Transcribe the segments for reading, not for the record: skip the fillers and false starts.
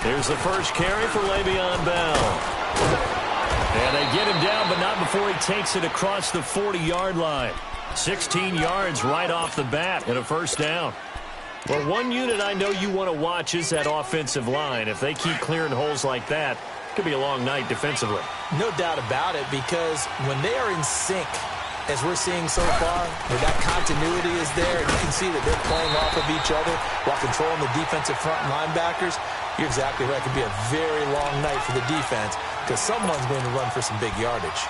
Here's the first carry for Le'Veon Bell. And they get him down, but not before he takes it across the 40-yard line. 16 yards right off the bat and a first down. Well, one unit I know you want to watch is that offensive line. If they keep clearing holes like that, it could be a long night defensively. No doubt about it, because when they are in sync, as we're seeing so far, where that continuity is there, and you can see that they're playing off of each other while controlling the defensive front linebackers, you're exactly right. It could be a very long night for the defense because someone's going to run for some big yardage.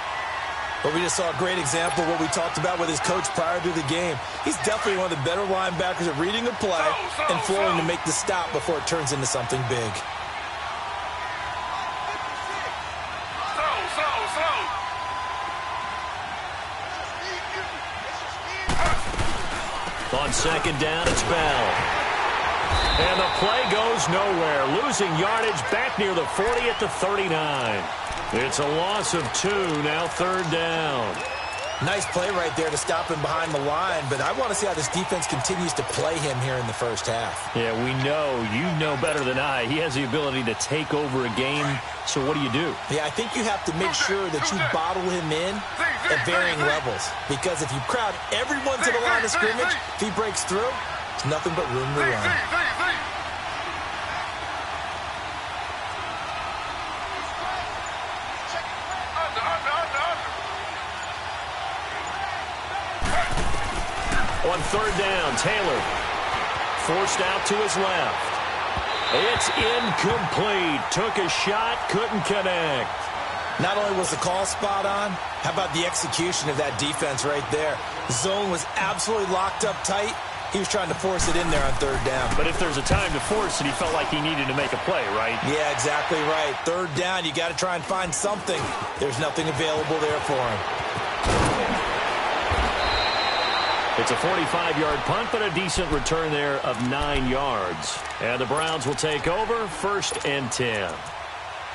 But we just saw a great example of what we talked about with his coach prior to the game. He's definitely one of the better linebackers at reading a play and flowing to make the stop before it turns into something big. On second down, it's Bell. And the play goes nowhere. Losing yardage back near the 40 at the 39. It's a loss of 2, now third down. Nice play right there to stop him behind the line, but I want to see how this defense continues to play him here in the first half. Yeah, we know. You know better than I. He has the ability to take over a game, so what do you do? Yeah, I think you have to make sure that you bottle him in at varying levels, because if you crowd everyone to the line of scrimmage, if he breaks through, it's nothing but room to run. On third down, Taylor forced out to his left. It's incomplete. Took a shot, couldn't connect. Not only was the call spot on, how about the execution of that defense right there? The zone was absolutely locked up tight. He was trying to force it in there on third down. But if there's a time to force it, he felt like he needed to make a play, right? Yeah, exactly right. Third down, you got to try and find something. There's nothing available there for him. It's a 45-yard punt, but a decent return there of 9 yards. And the Browns will take over, 1st and 10.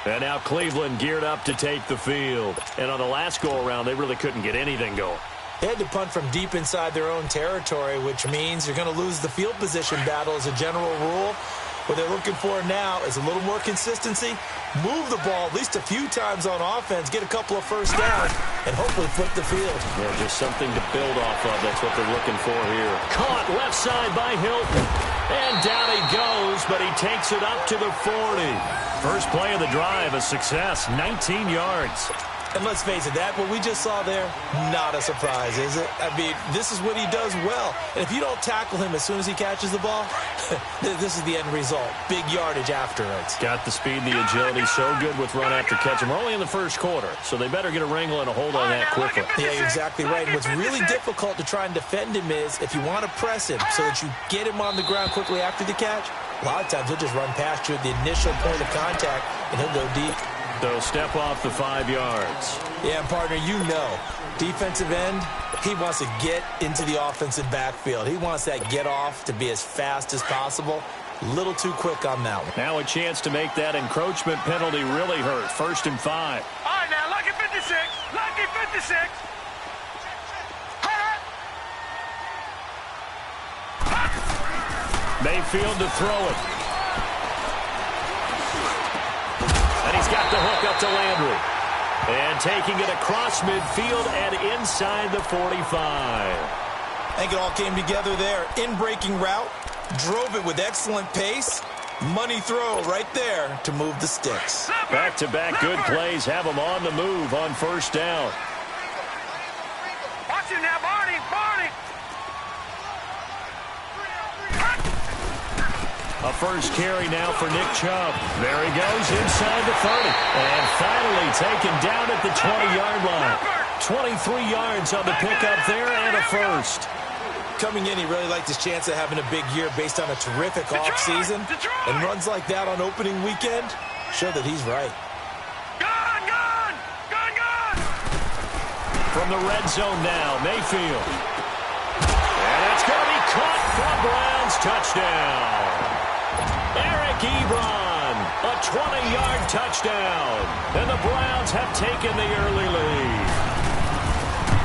And now Cleveland geared up to take the field. And on the last go-around, they really couldn't get anything going. They had to punt from deep inside their own territory, which means you're going to lose the field position battle as a general rule. What they're looking for now is a little more consistency, move the ball at least a few times on offense, get a couple of first downs, and hopefully flip the field. Yeah, just something to build off of. That's what they're looking for here. Caught left side by Hilton. And down he goes, but he takes it up to the 40. First play of the drive, a success, 19 yards. And let's face it, that what we just saw there, not a surprise, is it? I mean, this is what he does well. And if you don't tackle him as soon as he catches the ball, this is the end result. Big yardage after it. Got the speed, the agility, so good with run after catch. We're only in the first quarter, so they better get a wrangle and a hold on that quickly. Yeah, you're exactly right. And what's really difficult to try and defend him is if you want to press him so that you get him on the ground quickly after the catch, a lot of times he'll just run past you at the initial point of contact, and he'll go deep. So step off the 5 yards. Yeah, partner, you know, defensive end, he wants to get into the offensive backfield. He wants that get off to be as fast as possible. A little too quick on that one. Now a chance to make that encroachment penalty really hurt. 1st and 5. All right, now, lucky 56. Lucky 56. Mayfield to throw it. And he's got the hook up to Landry. And taking it across midfield and inside the 45. I think it all came together there. In-breaking route, drove it with excellent pace. Money throw right there to move the sticks. Back-to-back good plays have him on the move on 1st down. Watch it now, Barney. Barney. A first carry now for Nick Chubb. There he goes inside the 30. And finally taken down at the 20-yard line. 23 yards on the pickup there and a first. Coming in, he really liked his chance of having a big year based on a terrific offseason. And runs like that on opening weekend show that he's right. Gone, gone, gone, gone. From the red zone now, Mayfield. And it's going to be caught for a Browns touchdown. Eric Ebron, a 20-yard touchdown. And the Browns have taken the early lead.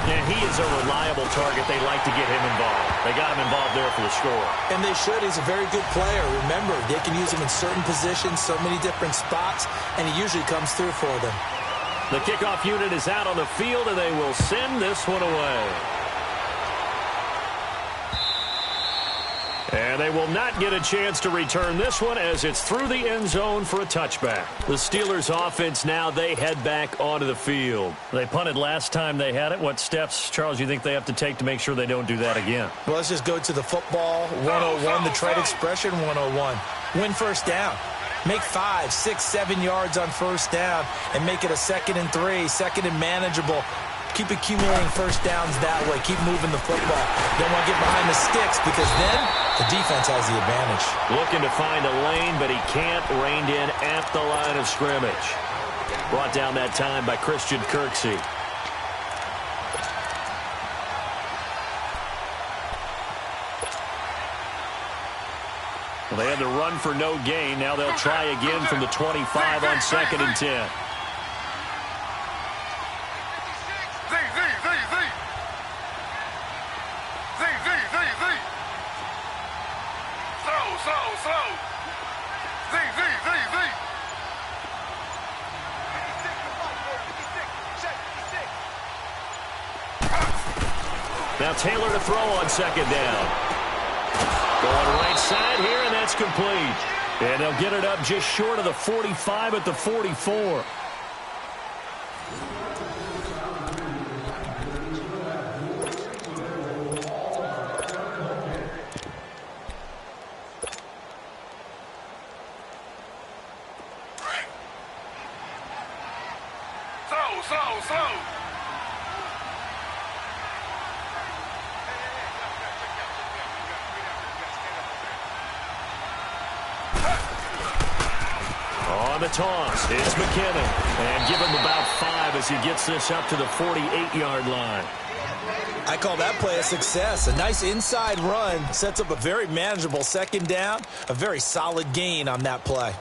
And he is a reliable target. They like to get him involved. They got him involved there for the score. And they should. He's a very good player. Remember, they can use him in certain positions, so many different spots, and he usually comes through for them. The kickoff unit is out on the field, and they will send this one away. And they will not get a chance to return this one as it's through the end zone for a touchback. The Steelers offense now, they head back onto the field. They punted last time they had it. What steps, Charles, you think they have to take to make sure they don't do that again? Well, let's just go to the football 101, the trade expression 101. Win first down. Make 5, 6, 7 yards on first down and make it a 2nd and 3, 2nd and manageable. Keep accumulating first downs that way. Keep moving the football. Don't want to get behind the sticks because then the defense has the advantage. Looking to find a lane, but he can't. Reined in at the line of scrimmage. Brought down that time by Christian Kirksey. Well, they had the run for no gain. Now they'll try again from the 25 on 2nd and 10. Now Taylor to throw on 2nd down. Going right side here, and that's complete. And they'll get it up just short of the 45 at the 44. On the toss, it's McKinnon. And give him about 5 as he gets this up to the 48-yard line. I call that play a success. A nice inside run sets up a very manageable 2nd down. A very solid gain on that play.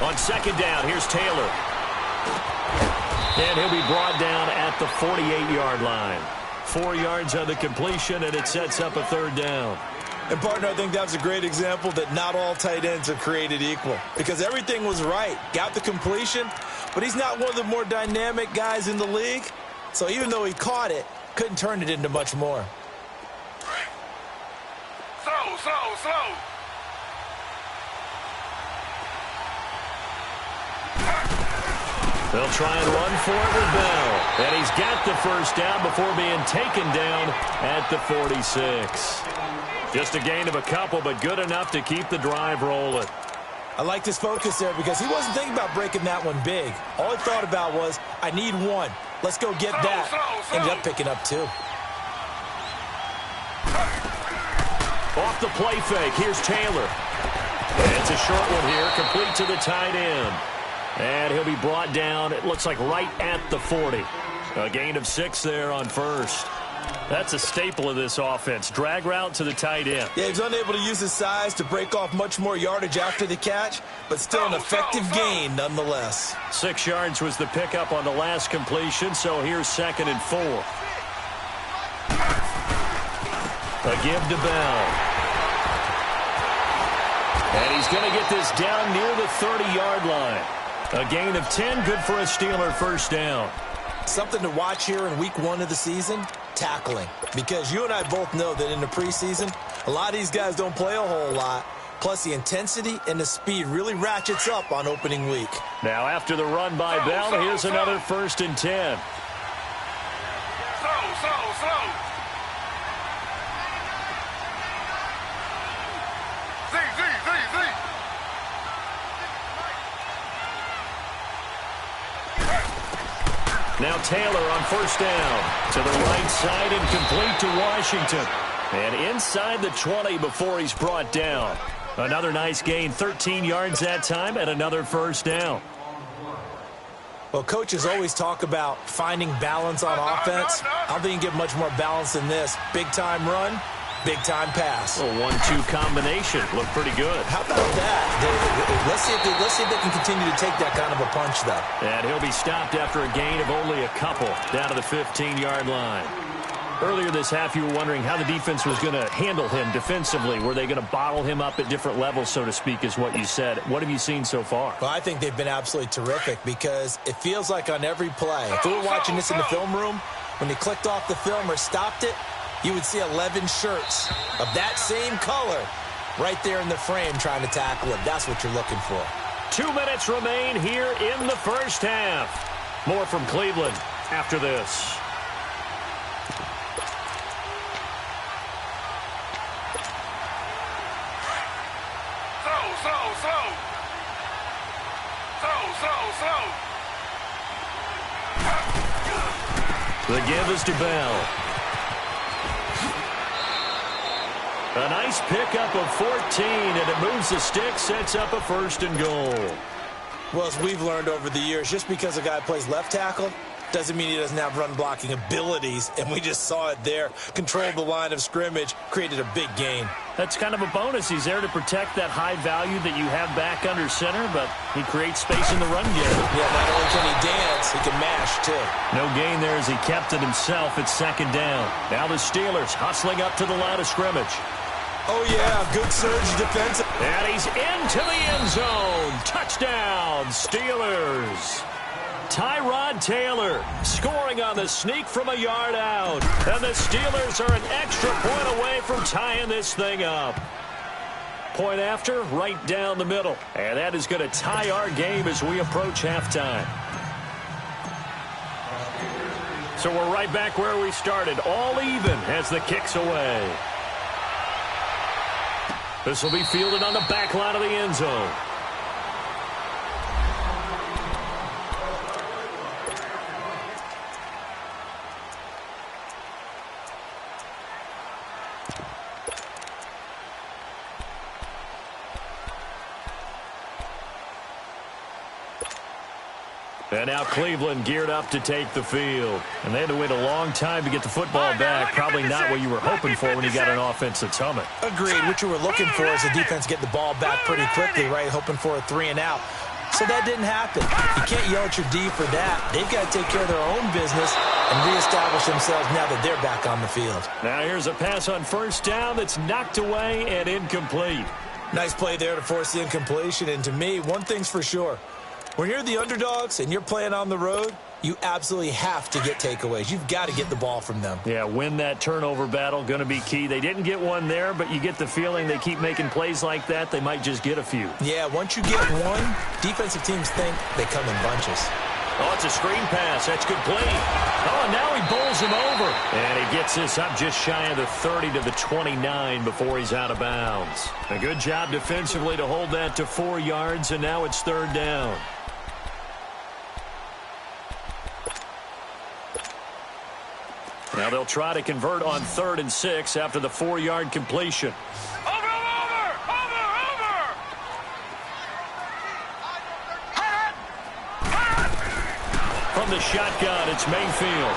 On 2nd down, here's Taylor. And he'll be brought down at the 48-yard line. 4 yards on the completion, and it sets up a 3rd down. And, partner, I think that's a great example that not all tight ends are created equal. Because everything was right. Got the completion, but he's not one of the more dynamic guys in the league. So even though he caught it, couldn't turn it into much more. Slow. They'll try and run for it with Bell. And he's got the 1st down before being taken down at the 46. Just a gain of a couple, but good enough to keep the drive rolling. I liked his focus there because he wasn't thinking about breaking that one big. All he thought about was, I need 1. Let's go get that. Ended up picking up 2. Off the play fake, here's Taylor. And it's a short one here, complete to the tight end. And he'll be brought down, it looks like right at the 40. A gain of 6 there on 1st. That's a staple of this offense. Drag route to the tight end. Yeah, he's unable to use his size to break off much more yardage after the catch, but still an effective gain nonetheless. 6 yards was the pickup on the last completion, so here's 2nd and 4. A give to Bell. And he's going to get this down near the 30-yard line. A gain of 10, good for a Steeler 1st down. Something to watch here in week 1 of the season, tackling. Because you and I both know that in the preseason, a lot of these guys don't play a whole lot. Plus, the intensity and the speed really ratchets up on opening week. Now, after the run by Bell, here's another 1st and 10. slow. Z. Now Taylor on first down. To the right side and complete to Washington. And inside the 20 before he's brought down. Another nice gain, 13 yards that time, and another first down. Well, coaches always talk about finding balance on offense. I don't think you can get much more balance than this. Big-time run, big-time pass. A 1-2 combination. Looked pretty good. How about that? Let's see if they can continue to take that kind of a punch, though. And he'll be stopped after a gain of only a couple down to the 15-yard line. Earlier this half, you were wondering how the defense was going to handle him defensively. Were they going to bottle him up at different levels, so to speak, is what you said. What have you seen so far? Well, I think they've been absolutely terrific because it feels like on every play, if we were watching this in the film room, when you clicked off the film or stopped it, you would see 11 shirts of that same color right there in the frame trying to tackle it. That's what you're looking for. 2 minutes remain here in the first half. More from Cleveland after this. Slow. The give is to Bell. A nice pickup of 14, and it moves the stick, sets up a 1st and goal. Well, as we've learned over the years, just because a guy plays left tackle doesn't mean he doesn't have run-blocking abilities, and we just saw it there. Controlled the line of scrimmage, created a big gain. That's kind of a bonus. He's there to protect that high value that you have back under center, but he creates space in the run game. Yeah, not only can he dance, he can mash, too. No gain there as he kept it himself at 2nd down. Now the Steelers hustling up to the line of scrimmage. Oh, yeah, good surge defensive. And he's into the end zone. Touchdown, Steelers. Tyrod Taylor scoring on the sneak from a yard out. And the Steelers are an extra point away from tying this thing up. Point after, right down the middle. And that is going to tie our game as we approach halftime. So we're right back where we started. All even as the kick's away. This will be fielded on the back line of the end zone. And now Cleveland geared up to take the field. And they had to wait a long time to get the football back. Probably not what you were hoping for when you got an offense that's humming. Agreed. What you were looking for is the defense get the ball back pretty quickly, right? Hoping for a 3-and-out. So that didn't happen. You can't yell at your D for that. They've got to take care of their own business and reestablish themselves now that they're back on the field. Now here's a pass on 1st down that's knocked away and incomplete. Nice play there to force the incompletion. And to me, one thing's for sure. When you're the underdogs and you're playing on the road, you absolutely have to get takeaways. You've got to get the ball from them. Yeah, win that turnover battle, going to be key. They didn't get one there, but you get the feeling they keep making plays like that, they might just get a few. Yeah, once you get one, defensive teams think they come in bunches. Oh, it's a screen pass. That's complete. Oh, and now he bowls him over. And he gets this up just shy of the 30 to the 29 before he's out of bounds. A good job defensively to hold that to 4 yards, and now it's 3rd down. Now they'll try to convert on 3rd and 6 after the 4-yard completion. Over! From the shotgun, it's Mayfield.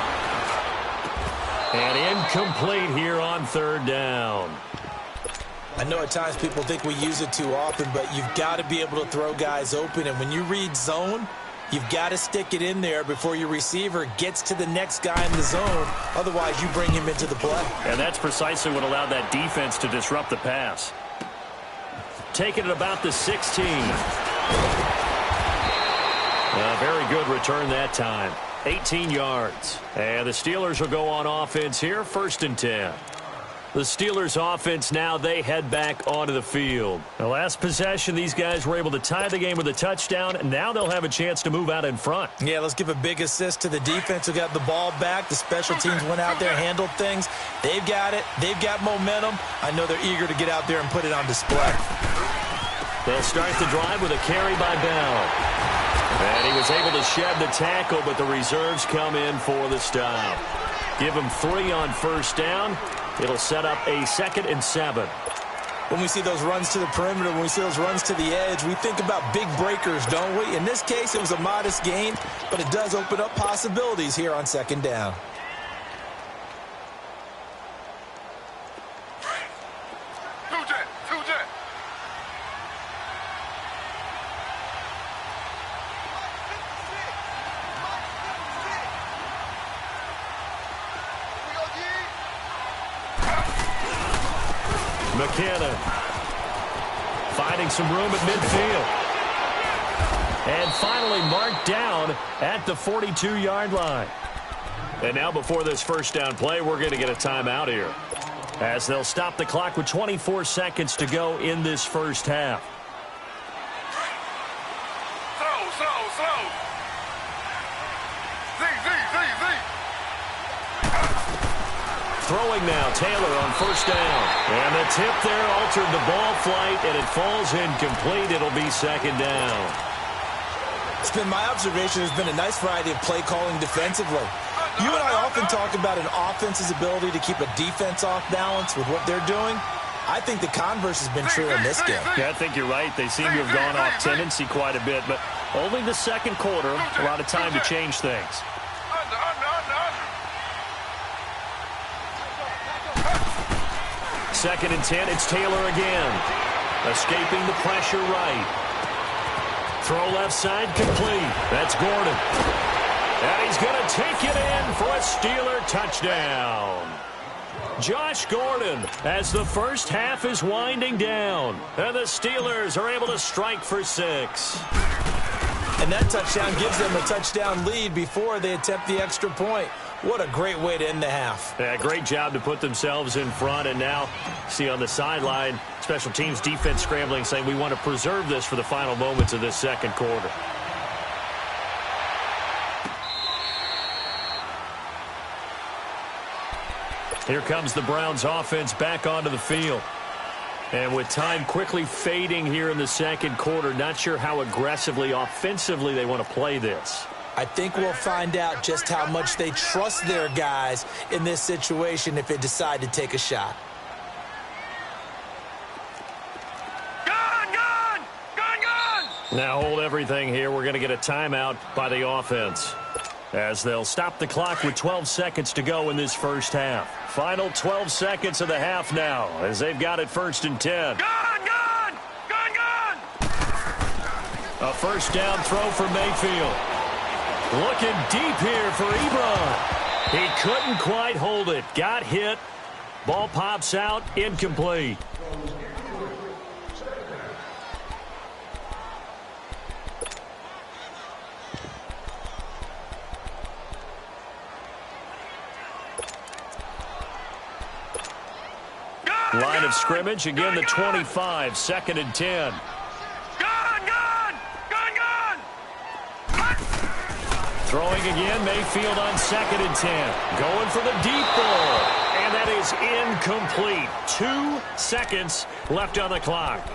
And incomplete here on 3rd down. I know at times people think we use it too often, but you've got to be able to throw guys open. And when you read zone, you've got to stick it in there before your receiver gets to the next guy in the zone. Otherwise, you bring him into the play. And that's precisely what allowed that defense to disrupt the pass. Taking it about the 16. A very good return that time. 18 yards. And the Steelers will go on offense here, 1st and 10. The Steelers offense now, they head back onto the field. The last possession, these guys were able to tie the game with a touchdown, and now they'll have a chance to move out in front. Yeah, let's give a big assist to the defense who got the ball back. The special teams went out there, handled things. They've got it. They've got momentum. I know they're eager to get out there and put it on display. They'll start the drive with a carry by Bell. And he was able to shed the tackle, but the reserves come in for the stop. Give him 3 on first down. It'll set up a 2nd and 7. When we see those runs to the perimeter, when we see those runs to the edge, we think about big breakers, don't we? In this case, it was a modest gain, but it does open up possibilities here on 2nd down. McKinnon finding some room at midfield. And finally marked down at the 42-yard line. And now before this first down play, we're going to get a timeout here, as they'll stop the clock with 24 seconds to go in this first half. Slow. Throwing now, Taylor on first down. And the tip there altered the ball flight, and it falls incomplete. It'll be 2nd down. It's been my observation there's been a nice variety of play calling defensively. You and I often talk about an offense's ability to keep a defense off balance with what they're doing. I think the converse has been true in this game. Yeah, I think you're right. They seem to have gone off tendency quite a bit, but only the second quarter, a lot of time to change things. Second and 10, it's Taylor again. Escaping the pressure right. Throw left side complete. That's Gordon. And he's going to take it in for a Steeler touchdown. Josh Gordon, as the first half is winding down. And the Steelers are able to strike for 6. And that touchdown gives them a touchdown lead before they attempt the extra point. What a great way to end the half. Yeah, great job to put themselves in front. And now, see on the sideline, special teams defense scrambling, saying we want to preserve this for the final moments of this second quarter. Here comes the Browns offense back onto the field. And with time quickly fading here in the second quarter, not sure how aggressively, offensively they want to play this. I think we'll find out just how much they trust their guys in this situation if they decide to take a shot. Gone! Now hold everything here. We're going to get a timeout by the offense, as they'll stop the clock with 12 seconds to go in this first half. Final 12 seconds of the half now, as they've got it 1st and 10. Gone! A first down throw for Mayfield. Looking deep here for Ebron. He couldn't quite hold it. Got hit. Ball pops out. Incomplete. Line of scrimmage, again the 25, 2nd and 10. Throwing again, Mayfield on 2nd and 10. Going for the deep ball. And that is incomplete. 2 seconds left on the clock.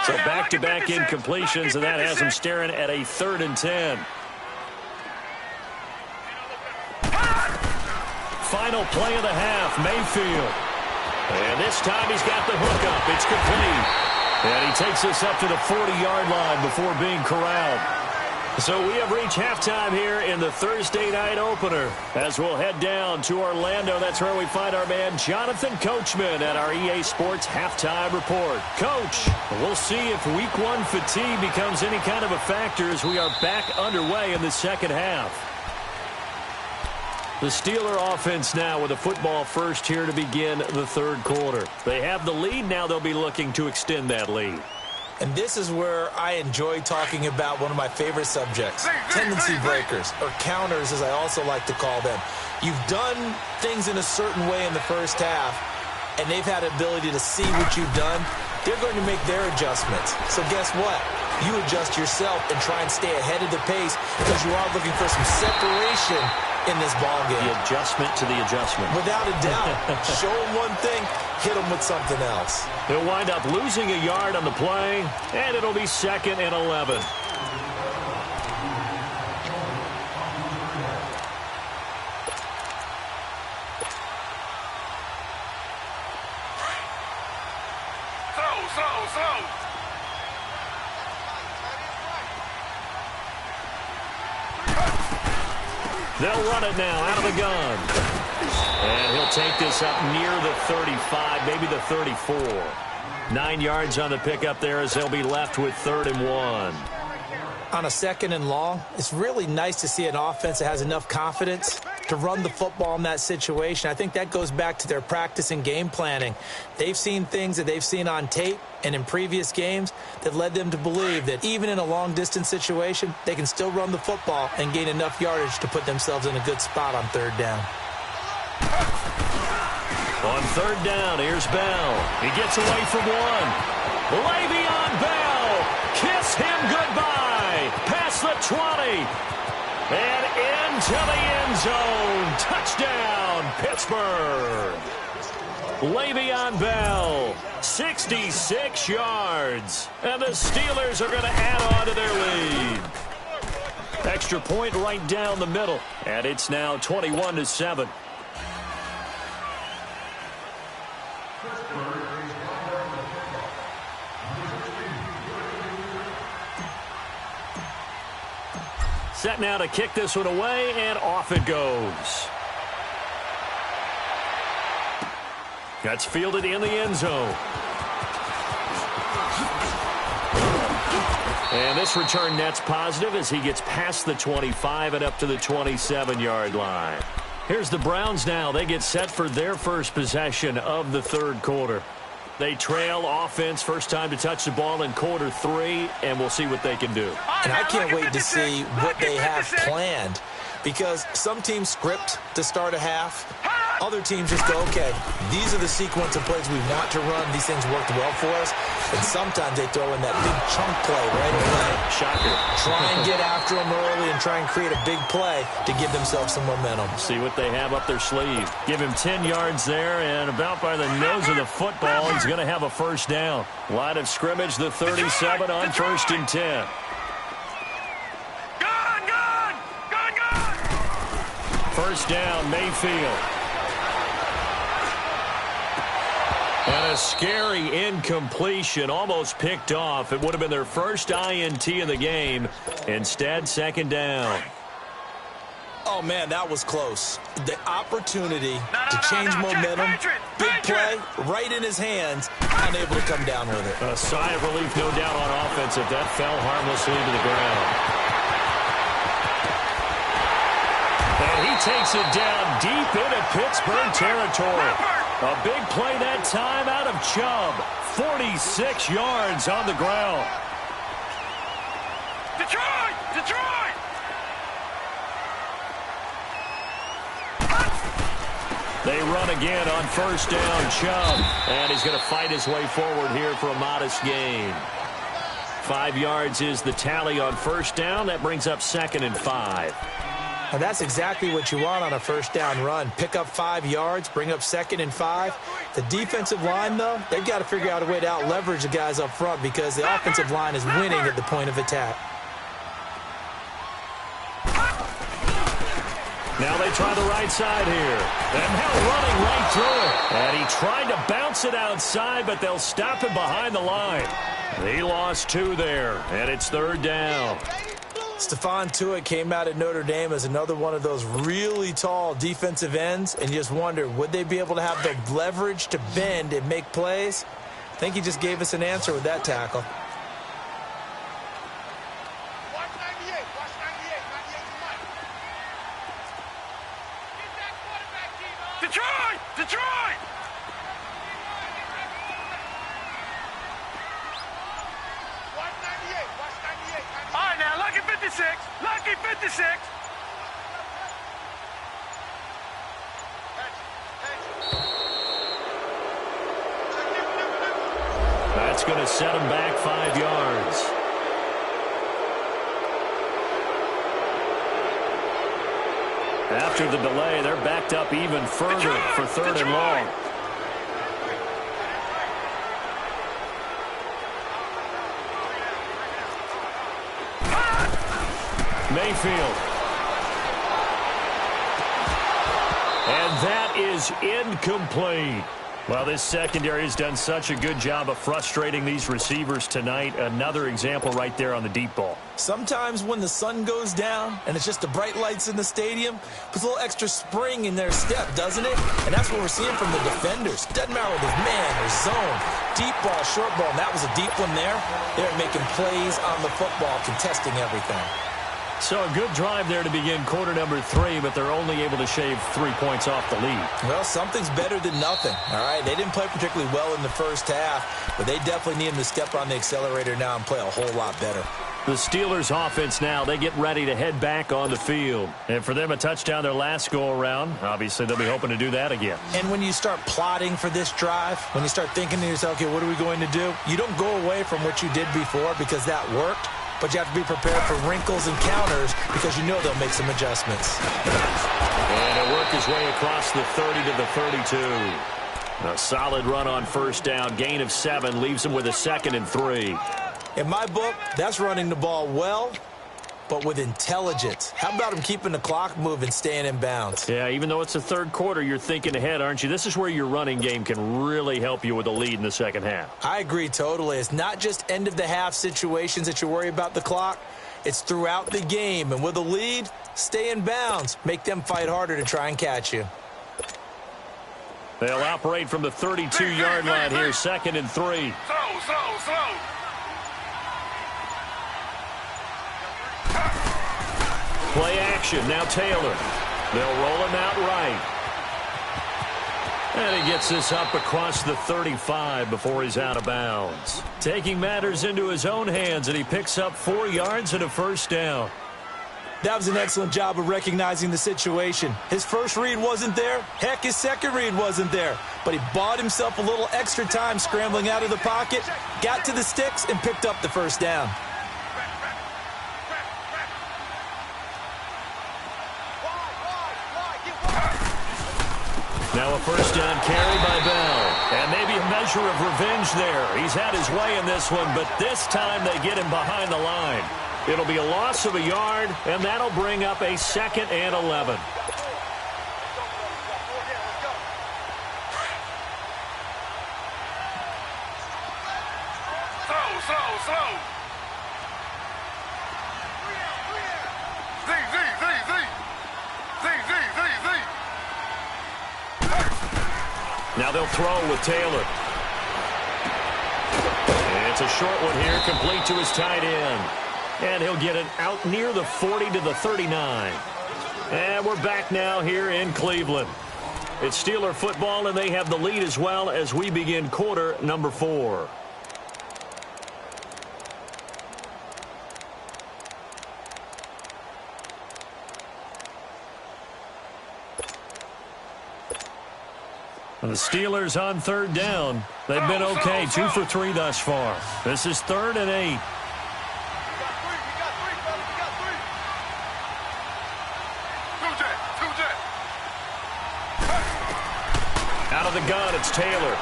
So back-to-back incompletions, and that has him staring at a 3rd and 10. Final play of the half, Mayfield. And this time he's got the hook up. It's complete. And he takes us up to the 40-yard line before being corralled. So we have reached halftime here in the Thursday night opener, as we'll head down to Orlando. That's where we find our man Jonathan Coachman at our EA Sports Halftime Report. Coach, we'll see if Week 1 fatigue becomes any kind of a factor as we are back underway in the second half. The Steeler offense now with a football first here to begin the third quarter. They have the lead. Now they'll be looking to extend that lead. And this is where I enjoy talking about one of my favorite subjects, tendency breakers, or counters as I also like to call them. You've done things in a certain way in the first half, and they've had the ability to see what you've done. They're going to make their adjustments. So guess what? You adjust yourself and try and stay ahead of the pace because you are looking for some separation in this ball game. The adjustment to the adjustment. Without a doubt. Show them one thing, hit them with something else. He'll wind up losing a yard on the play, and it'll be 2nd and 11. Throw. They'll run it now out of the gun. And he'll take this up near the 35, maybe the 34. 9 yards on the pickup there as they'll be left with 3rd and 1. On a 2nd and long, it's really nice to see an offense that has enough confidence to run the football in that situation. I think that goes back to their practice and game planning. They've seen things that they've seen on tape and in previous games that led them to believe that even in a long-distance situation, they can still run the football and gain enough yardage to put themselves in a good spot on 3rd down. On 3rd down, here's Bell. He gets away from one. Le'Veon Bell, kiss him goodbye. Past the 20. And into the end zone. Touchdown, Pittsburgh. Le'Veon Bell, 66 yards. And the Steelers are going to add on to their lead. Extra point right down the middle. And it's now 21-7. Set now to kick this one away, and off it goes. That's fielded in the end zone. And this return net's positive as he gets past the 25 and up to the 27-yard line. Here's the Browns now. They get set for their first possession of the 3rd quarter. They trail offense, first time to touch the ball in quarter 3, and we'll see what they can do. And I can't wait to see what they have planned, because some teams script to start a half. Other teams just go, okay, these are the sequence of plays we want to run. These things worked well for us. And sometimes they throw in that big chunk play right away. Shocker. Try and get after them early and try and create a big play to give themselves some momentum. See what they have up their sleeve. Give him 10 yards there, and about by the nose of the football, he's going to have a first down. Line of scrimmage, the 37 on 1st and 10. Gone! First down, Mayfield. And a scary incompletion, almost picked off. It would have been their first INT of the game. Instead, 2nd down. Oh, man, that was close. The opportunity to change momentum, big play, right in his hands, unable to come down with it. A sigh of relief, no doubt, on offense if that fell harmlessly to the ground. And he takes it down deep into Pittsburgh territory. A big play that time out of Chubb. 46 yards on the ground. Detroit! They run again on first down, Chubb. And he's going to fight his way forward here for a modest gain. 5 yards is the tally on first down. That brings up 2nd and 5. And that's exactly what you want on a first down run. Pick up 5 yards, bring up 2nd and 5. The defensive line, though, they've got to figure out a way to out-leverage the guys up front because the offensive line is winning at the point of attack. Now they try the right side here. And now running right through it. And he tried to bounce it outside, but they'll stop him behind the line. He lost 2 there, and it's 3rd down. Stephon Tuitt came out at Notre Dame as another one of those really tall defensive ends, and you just wonder, would they be able to have the leverage to bend and make plays? I think he just gave us an answer with that tackle. Watch 98, watch 98, 98 Detroit! 56. That's going to set him back 5 yards. After the delay, they're backed up even further for 3rd and long. Mayfield. And that is incomplete. Well, this secondary has done such a good job of frustrating these receivers tonight. Another example right there on the deep ball. Sometimes when the sun goes down and it's just the bright lights in the stadium, puts a little extra spring in their step, doesn't it? And that's what we're seeing from the defenders. Doesn't matter whether it's man or zone, deep ball, short ball, and that was a deep one there. They're making plays on the football, contesting everything. So a good drive there to begin quarter number 3, but they're only able to shave 3 points off the lead. Well, something's better than nothing, all right? They didn't play particularly well in the first half, but they definitely need them to step on the accelerator now and play a whole lot better. The Steelers offense now, they get ready to head back on the field. And for them, a touchdown their last go-around. Obviously, they'll be hoping to do that again. And when you start plotting for this drive, when you start thinking to yourself, okay, what are we going to do? You don't go away from what you did before because that worked. But you have to be prepared for wrinkles and counters because you know they'll make some adjustments. And he'll work his way across the 30 to the 32. A solid run on first down. Gain of 7 leaves him with a 2nd and 3. In my book, that's running the ball well, but with intelligence. How about him keeping the clock moving, staying in bounds? Yeah, even though it's the 3rd quarter, you're thinking ahead, aren't you? This is where your running game can really help you with a lead in the second half. I agree totally. It's not just end-of-the-half situations that you worry about the clock. It's throughout the game. And with a lead, stay in bounds. Make them fight harder to try and catch you. They'll operate from the 32-yard line here, 2nd and 3. Slow. Play action. Now Taylor. They'll roll him out right. And he gets this up across the 35 before he's out of bounds. Taking matters into his own hands, and he picks up 4 yards and a first down. That was an excellent job of recognizing the situation. His first read wasn't there. Heck, his second read wasn't there. But he bought himself a little extra time scrambling out of the pocket, got to the sticks, and picked up the first down. Now a first down carry by Bell. And maybe a measure of revenge there. He's had his way in this one, but this time they get him behind the line. It'll be a loss of a yard, and that'll bring up a 2nd and 11. Slow. Now they'll throw with Taylor. And it's a short one here, complete to his tight end. And he'll get it out near the 40 to the 39. And we're back now here in Cleveland. It's Steeler football, and they have the lead as well as we begin quarter number 4. The Steelers on 3rd down. They've been okay, 2 for 3 thus far. This is 3rd and 8. Out of the gun, it's Taylor.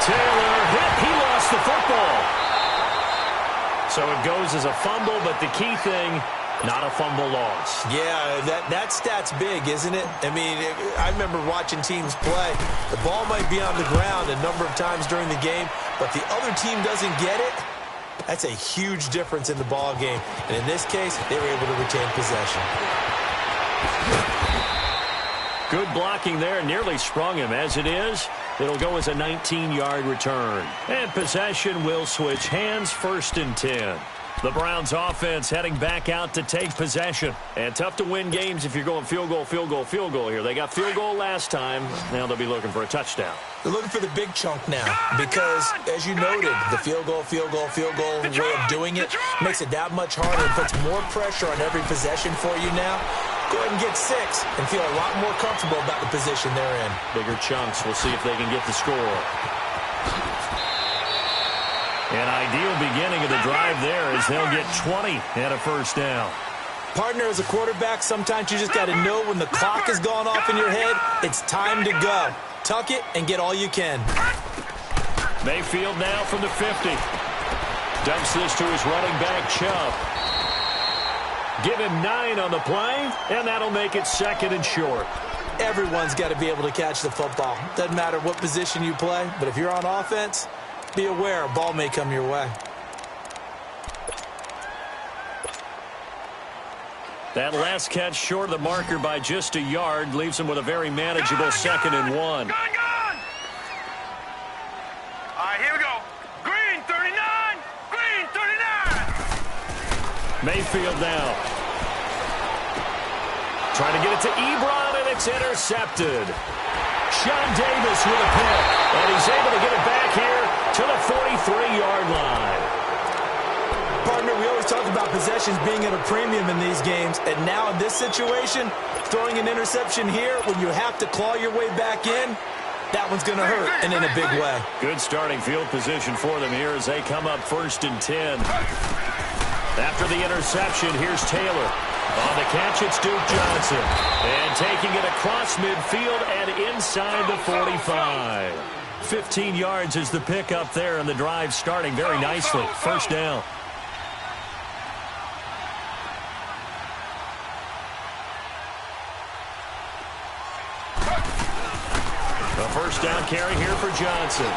Taylor hit. He lost the football. So it goes as a fumble, but the key thing, not a fumble loss. Yeah, that stat's big, isn't it? I mean, I remember watching teams play. The ball might be on the ground a number of times during the game, but the other team doesn't get it. That's a huge difference in the ball game. And in this case, they were able to retain possession. Good blocking there, nearly sprung him. As it is, it'll go as a 19-yard return. And possession will switch hands, 1st and 10. The Browns offense heading back out to take possession. And tough to win games if you're going field goal, field goal, field goal here. They got field goal last time. Now they'll be looking for a touchdown. They're looking for the big chunk now because, as you noted, the field goal way of doing it makes it that much harder and puts more pressure on every possession for you now. Go ahead and get 6 and feel a lot more comfortable about the position they're in. Bigger chunks. We'll see if they can get the score. An ideal beginning of the drive there as they'll get 20 and a first down. Partner, as a quarterback, sometimes you just got to know when the clock has gone off in your head, it's time to go. Tuck it and get all you can. Mayfield now from the 50. Dumps this to his running back, Chubb. Give him 9 on the play, and that'll make it 2nd and short. Everyone's got to be able to catch the football. Doesn't matter what position you play, but if you're on offense, be aware a ball may come your way. That last catch short of the marker by just a yard leaves him with a very manageable 2nd and 1. Gone! All right, here we go. Green 39! Green 39! Mayfield now. Trying to get it to Ebron, and it's intercepted. Sean Davis with a pick, and he's able to get it back here to the 43-yard line. Partner, we always talk about possessions being at a premium in these games, and now in this situation, throwing an interception here when you have to claw your way back in, that one's going to hurt, and in a big way. Good starting field position for them here as they come up 1st and 10. After the interception, here's Taylor. On the catch, it's Duke Johnson. And taking it across midfield and inside the 45. 15 yards is the pickup there, and the drive starting very nicely. First down. A first down carry here for Johnson.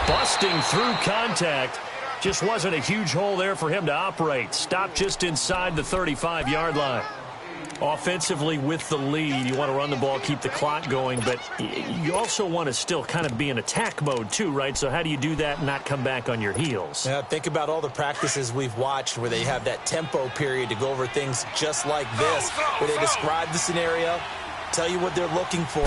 Busting through contact. Just wasn't a huge hole there for him to operate. Stopped just inside the 35-yard line. Offensively with the lead, you want to run the ball, keep the clock going, but you also want to still kind of be in attack mode too, right? So how do you do that and not come back on your heels? Yeah, think about all the practices we've watched where they have that tempo period to go over things just like this, where they describe the scenario, tell you what they're looking for,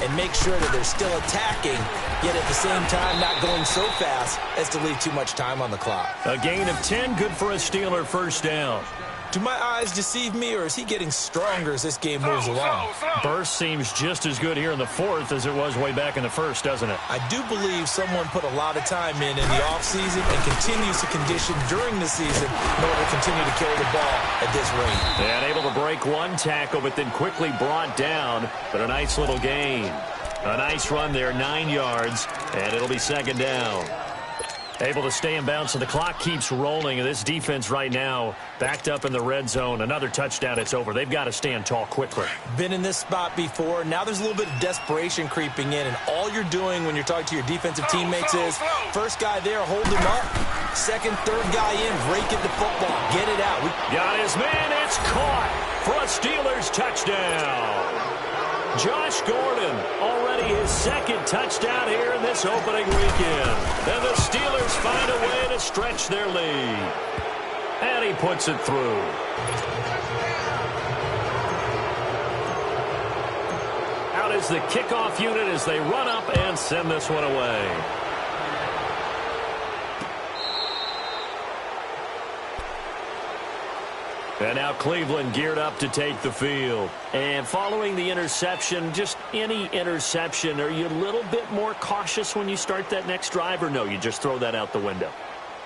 and make sure that they're still attacking, yet at the same time not going so fast as to leave too much time on the clock. A gain of 10, good for a Steeler first down. Do my eyes deceive me, or is he getting stronger as this game moves along? Burst seems just as good here in the 4th as it was way back in the 1st, doesn't it? I do believe someone put a lot of time in the offseason and continues to condition during the season in order to continue to carry the ball at this rate. And able to break one tackle, but then quickly brought down. But a nice little gain. A nice run there, 9 yards, and it'll be 2nd down. Able to stay in bounds, so the clock keeps rolling. And this defense right now backed up in the red zone. Another touchdown, it's over. They've got to stand tall quickly. Been in this spot before. Now there's a little bit of desperation creeping in. And all you're doing when you're talking to your defensive teammates is, first guy there, hold him up. Second, third guy in, break it the football. Get it out. Got his man. It's caught for a Steelers touchdown. Josh Gordon, already his 2nd touchdown here in this opening weekend. And the Steelers find a way to stretch their lead. And he puts it through. Out is the kickoff unit as they run up and send this one away. And now Cleveland geared up to take the field. And following the interception, just any interception, are you a little bit more cautious when you start that next drive, or no, you just throw that out the window?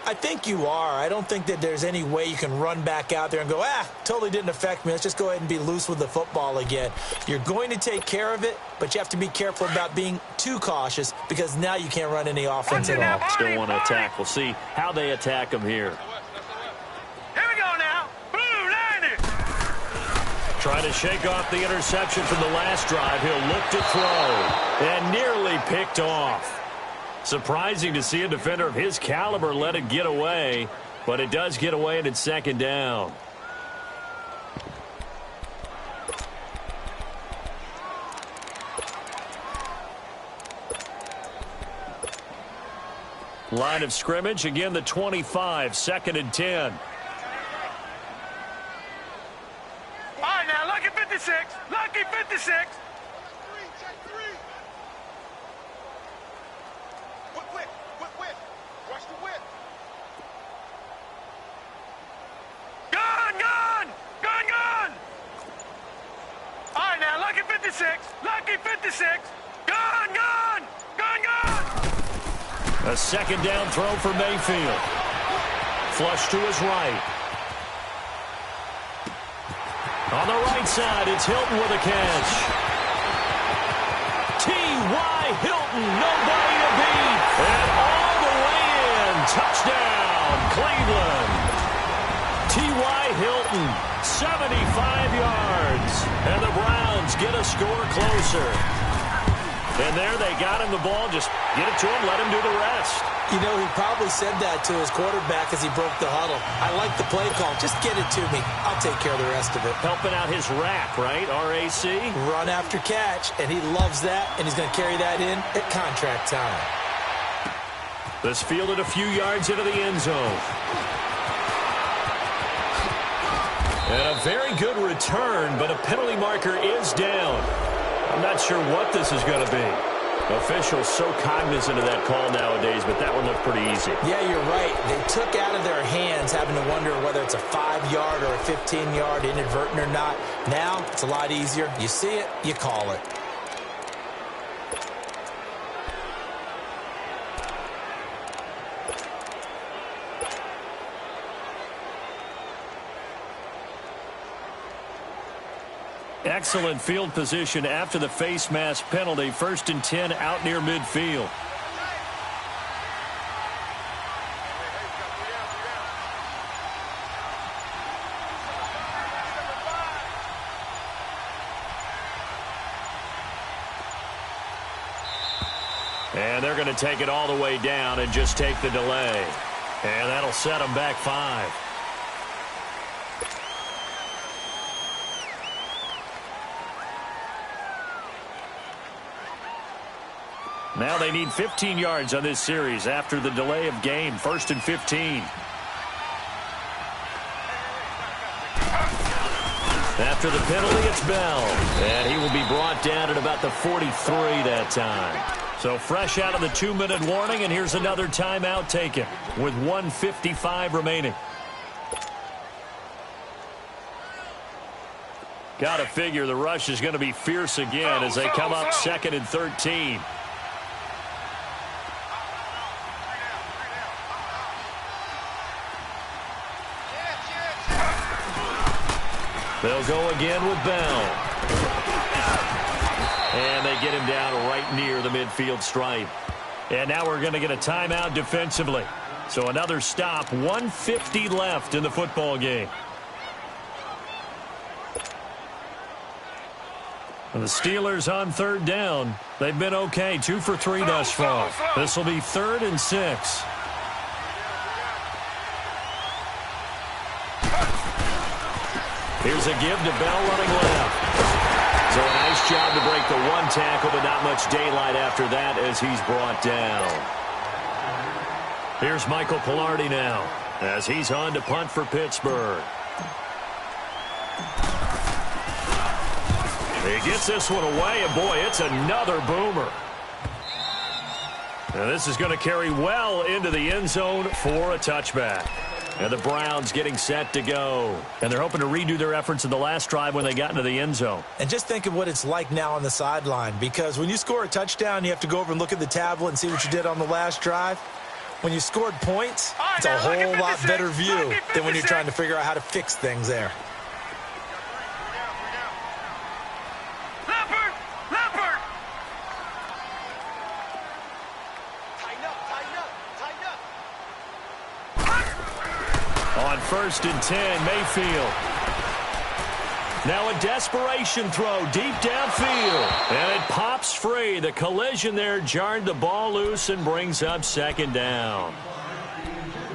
I think you are. I don't think that there's any way you can run back out there and go, totally didn't affect me. Let's just go ahead and be loose with the football again. You're going to take care of it, but you have to be careful about being too cautious because now you can't run any offense at all. Still want to attack. We'll see how they attack them here. Trying to shake off the interception from the last drive. He'll look to throw. And nearly picked off. Surprising to see a defender of his caliber let it get away. But it does get away, and it's 2nd down. Line of scrimmage, again the 25, 2nd and 10. All right, now, lucky 56. Lucky 56. Whip. Watch the whip. Gun. All right, now, lucky 56. Lucky 56. Gun. A second down throw for Mayfield. Flush to his right. On the right side, it's Hilton with a catch. T.Y. Hilton, nobody to beat. And all the way in. Touchdown, Cleveland. T.Y. Hilton, 75 yards. And the Browns get a score closer. And there they got him the ball. Just get it to him, let him do the rest. You know, he probably said that to his quarterback as he broke the huddle. I like the play call. Just get it to me. I'll take care of the rest of it. Helping out his rack, right? RAC? Run after catch, and he loves that, and he's going to carry that in at contract time. This fielded a few yards into the end zone. And a very good return, but a penalty marker is down. I'm not sure what this is going to be. Officials so cognizant of that call nowadays, but that one looked pretty easy. Yeah, you're right. They took out of their hands having to wonder whether it's a 5-yard or a 15-yard inadvertent or not. Now, it's a lot easier. You see it, you call it. Excellent field position after the face mask penalty. 1st and 10 out near midfield. And they're going to take it all the way down and just take the delay. And that'll set them back 5. Now they need 15 yards on this series after the delay of game. 1st and 15. After the penalty, it's Bell. And he will be brought down at about the 43 that time. So fresh out of the 2-minute warning, and here's another timeout taken with 1:55 remaining. Got to figure the rush is going to be fierce again as they come up 2nd and 13. They'll go again with Bell. And they get him down right near the midfield stripe. And now we're going to get a timeout defensively. So another stop, 1:50 left in the football game. And the Steelers on 3rd down. They've been okay, 2 for 3 thus far. This will be 3rd and 6. Here's a give to Bell running left. So a nice job to break the 1 tackle, but not much daylight after that as he's brought down. Here's Michael Pilardi now as he's on to punt for Pittsburgh. He gets this one away, and boy, it's another boomer. Now this is going to carry well into the end zone for a touchback. And the Browns getting set to go. And they're hoping to redo their efforts in the last drive when they got into the end zone. And just think of what it's like now on the sideline. Because when you score a touchdown, you have to go over and look at the tablet and see what you did on the last drive. When you scored points, it's a whole lot better view than when you're trying to figure out how to fix things there. On 1st and 10, Mayfield. Now a desperation throw deep downfield. And it pops free. The collision there jarred the ball loose and brings up 2nd down.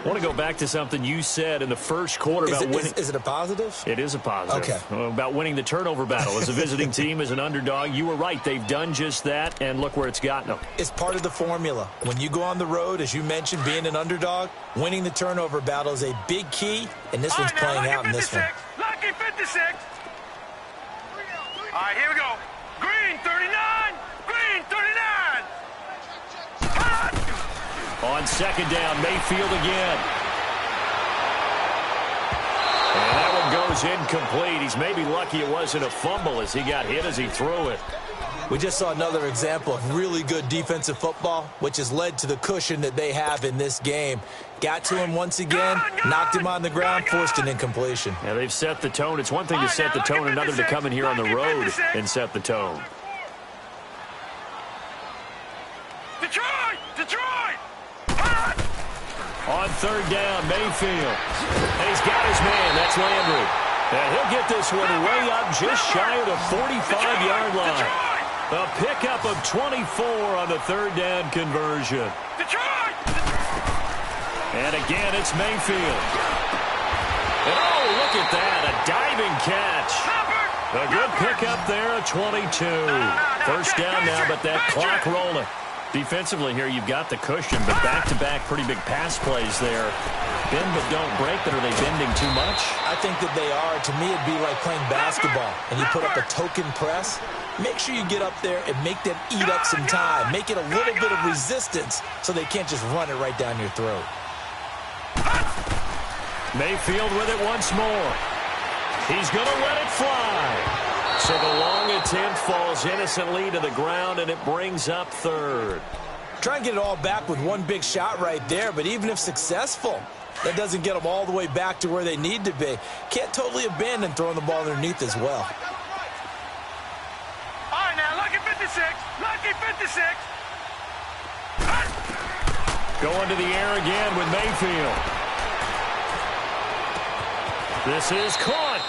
I want to go back to something you said in the first quarter about winning. Is it a positive? It is a positive. Okay. About winning the turnover battle. As a visiting team, as an underdog, you were right. They've done just that, and look where it's gotten them. It's part of the formula. When you go on the road, as you mentioned, being an underdog, winning the turnover battle is a big key, and this one's playing out in this one. Lucky 56. All right, here we go. Green 39. Green 39. On second down, Mayfield again. And that one goes incomplete. He's maybe lucky it wasn't a fumble as he got hit as he threw it. We just saw another example of really good defensive football, which has led to the cushion that they have in this game. Got to him once again, knocked him on the ground, forced an incompletion. Yeah, they've set the tone. It's one thing to set the tone, another to come in here on the road and set the tone. Detroit! Detroit! On third down, Mayfield. And he's got his man. That's Landry. And he'll get this one way up just shy of the 45-yard line. A pickup of 24 on the third down conversion. Detroit! And again, it's Mayfield. And oh, look at that. A diving catch. A good pickup there, a 22. First down now, but that clock rolling. Defensively here, you've got the cushion, but back-to-back pretty big pass plays there. Bend but don't break, but are they bending too much? I think that they are. To me, it'd be like playing basketball, and you put up a token press. Make sure you get up there and make them eat up some time. Make it a little bit of resistance so they can't just run it right down your throat. Mayfield with it once more. He's going to let it fly. So the long attempt falls innocently to the ground, and it brings up third. Try and get it all back with one big shot right there, but even if successful, that doesn't get them all the way back to where they need to be. Can't totally abandon throwing the ball underneath as well. All right, now, lucky 56. Lucky 56. Going to the air again with Mayfield. This is caught.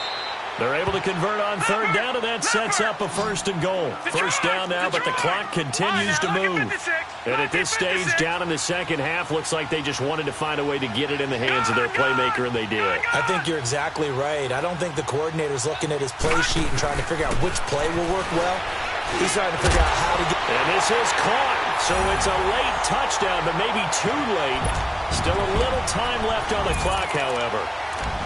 They're able to convert on third down, and that sets up a first and goal. First down now, but the clock continues to move. And at this stage, down in the second half, looks like they just wanted to find a way to get it in the hands of their playmaker, and they did. I think you're exactly right. I don't think the coordinator's looking at his play sheet and trying to figure out which play will work well. He's trying to figure out how to get... And this is caught. So it's a late touchdown, but maybe too late. Still a little time left on the clock, however.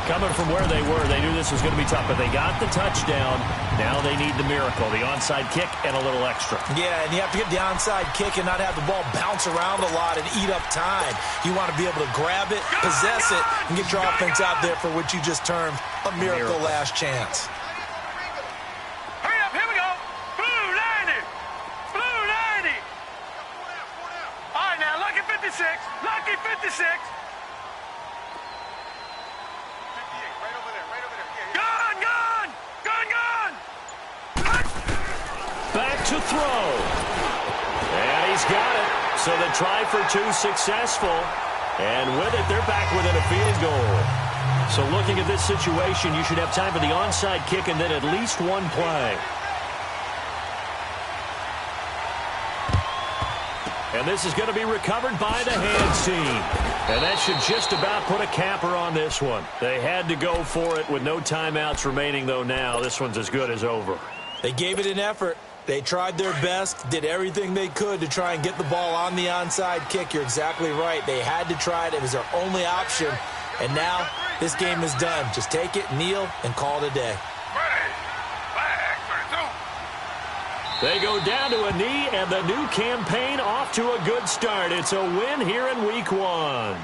Coming from where they were, they knew this was going to be tough, but they got the touchdown. Now they need the miracle, the onside kick and a little extra. Yeah, and you have to get the onside kick and not have the ball bounce around a lot and eat up time. You want to be able to grab it, possess it, and get your offense out there for what you just termed a miracle last chance. Hurry up, here we go. Blue 90. Blue 90. All right, now, lucky 56. Lucky 56. Back to throw. And he's got it. So the try for two successful. And with it, they're back within a field goal. So looking at this situation, you should have time for the onside kick and then at least one play. And this is going to be recovered by the hands team. And that should just about put a capper on this one. They had to go for it with no timeouts remaining, though now. This one's as good as over. They gave it an effort. They tried their best, did everything they could to try and get the ball on the onside kick. You're exactly right. They had to try it. It was their only option. And now this game is done. Just take it, kneel, and call it a day. They go down to a knee, and the new campaign off to a good start. It's a win here in Week 1.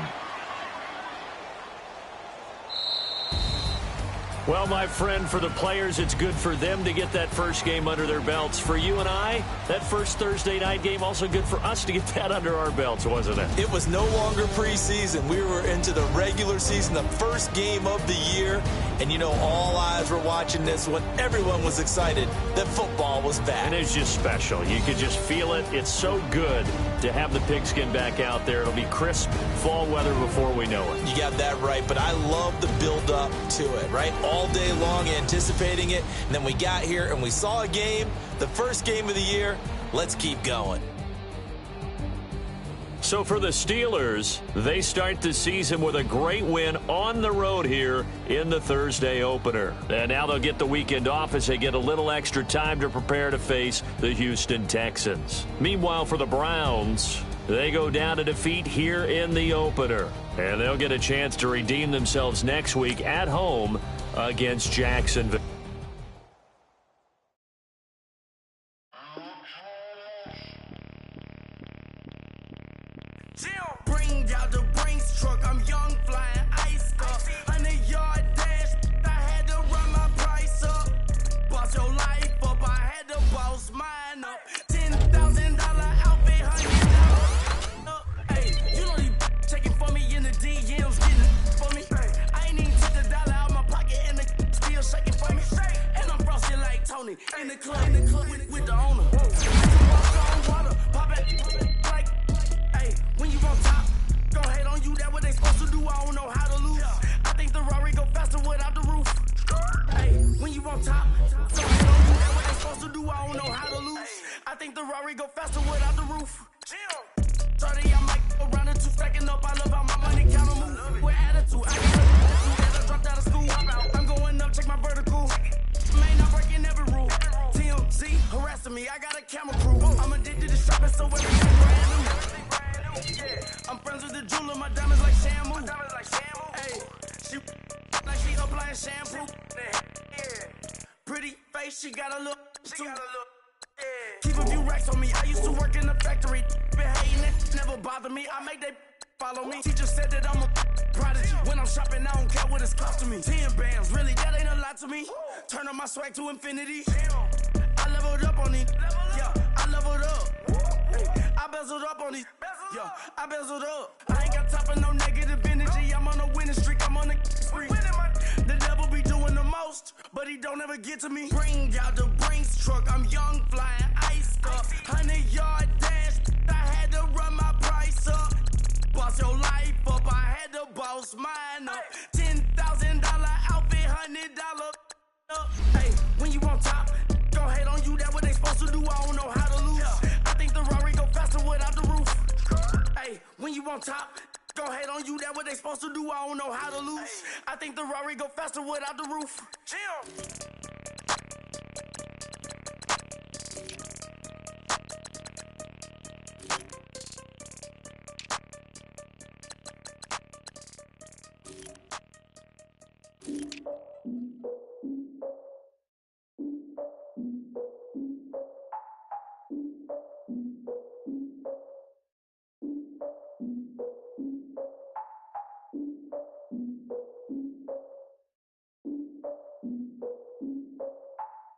Well, my friend, for the players, it's good for them to get that first game under their belts. For you and I, that first Thursday night game, also good for us to get that under our belts, wasn't it? It was no longer preseason. We were into the regular season, the first game of the year. And, you know, all eyes were watching this when everyone was excited that football was back. And it's just special. You could just feel it. It's so good to have the pigskin back out there. It'll be crisp fall weather before we know it. You got that right, but I love the build-up to it, right? All day long anticipating it, and then we got here and we saw a game, the first game of the year. Let's keep going. So for the Steelers, they start the season with a great win on the road here in the Thursday opener. And now they'll get the weekend off as they get a little extra time to prepare to face the Houston Texans. Meanwhile, for the Browns, they go down to defeat here in the opener. And they'll get a chance to redeem themselves next week at home against Jacksonville. Bring out the Brinks truck, I'm young, flying ice up. 100-yard dash, I had to run my price up. Boss your life up, I had to boss mine up. $10,000 outfit, $100 up. Hey, you know these checking for me in the DMs, getting for me. I ain't even took $1 out my pocket and the still shaking for me. And I'm frosted like Tony in the club with the owner. Walk on water, pop it like. When you on top, gon' hate on you, that what they supposed to do, I don't know how to lose. I think the Rari go faster without the roof. Hey, when you on top, gon' hate on you, that what they supposed to do, I don't know how to lose. I think the Rari go faster without the roof. 30, I might go around the two, stacking up, I love how my money count on move. With attitude, I got attitude, I dropped out of school. I'm going up, check my vertical. Man, I'm breaking every rule. TMZ harassing me, I got a camera crew. I'm addicted to shopping, so everything brand new. I'm friends with the jeweler, my diamonds like Shamu. Hey, she like she applying shampoo. Pretty face, she got a look too. Keep a few racks on me. I used to work in the factory. Been hating it, never bother me. I make they follow me. Teacher said that I'm a prodigy. When I'm shopping, I don't care what it's cost to me. 10 bands, really, that ain't a lot to me. Turn on my swag to infinity. I leveled up on it. Yeah, I leveled up. I bezeled up on these. Yo, I bezeled up. I ain't got time for no negative energy. I'm on a winning streak. I'm on a spree. The devil be doing the most, but he don't ever get to me. Bring out the Brinks truck. I'm young, flying ice up. 100-yard dash. I had to run my price up. Boss your life up. I had to boss mine up. $10,000 outfit, $100 up. Hey, when you on top, gon' hate on you. That what they supposed to do. I don't know how to lose. I think the Rari go faster without the roof. Hey, when you on top, gon' hate on you, that what they supposed to do, I don't know how to lose. I think the Rari go faster without the roof.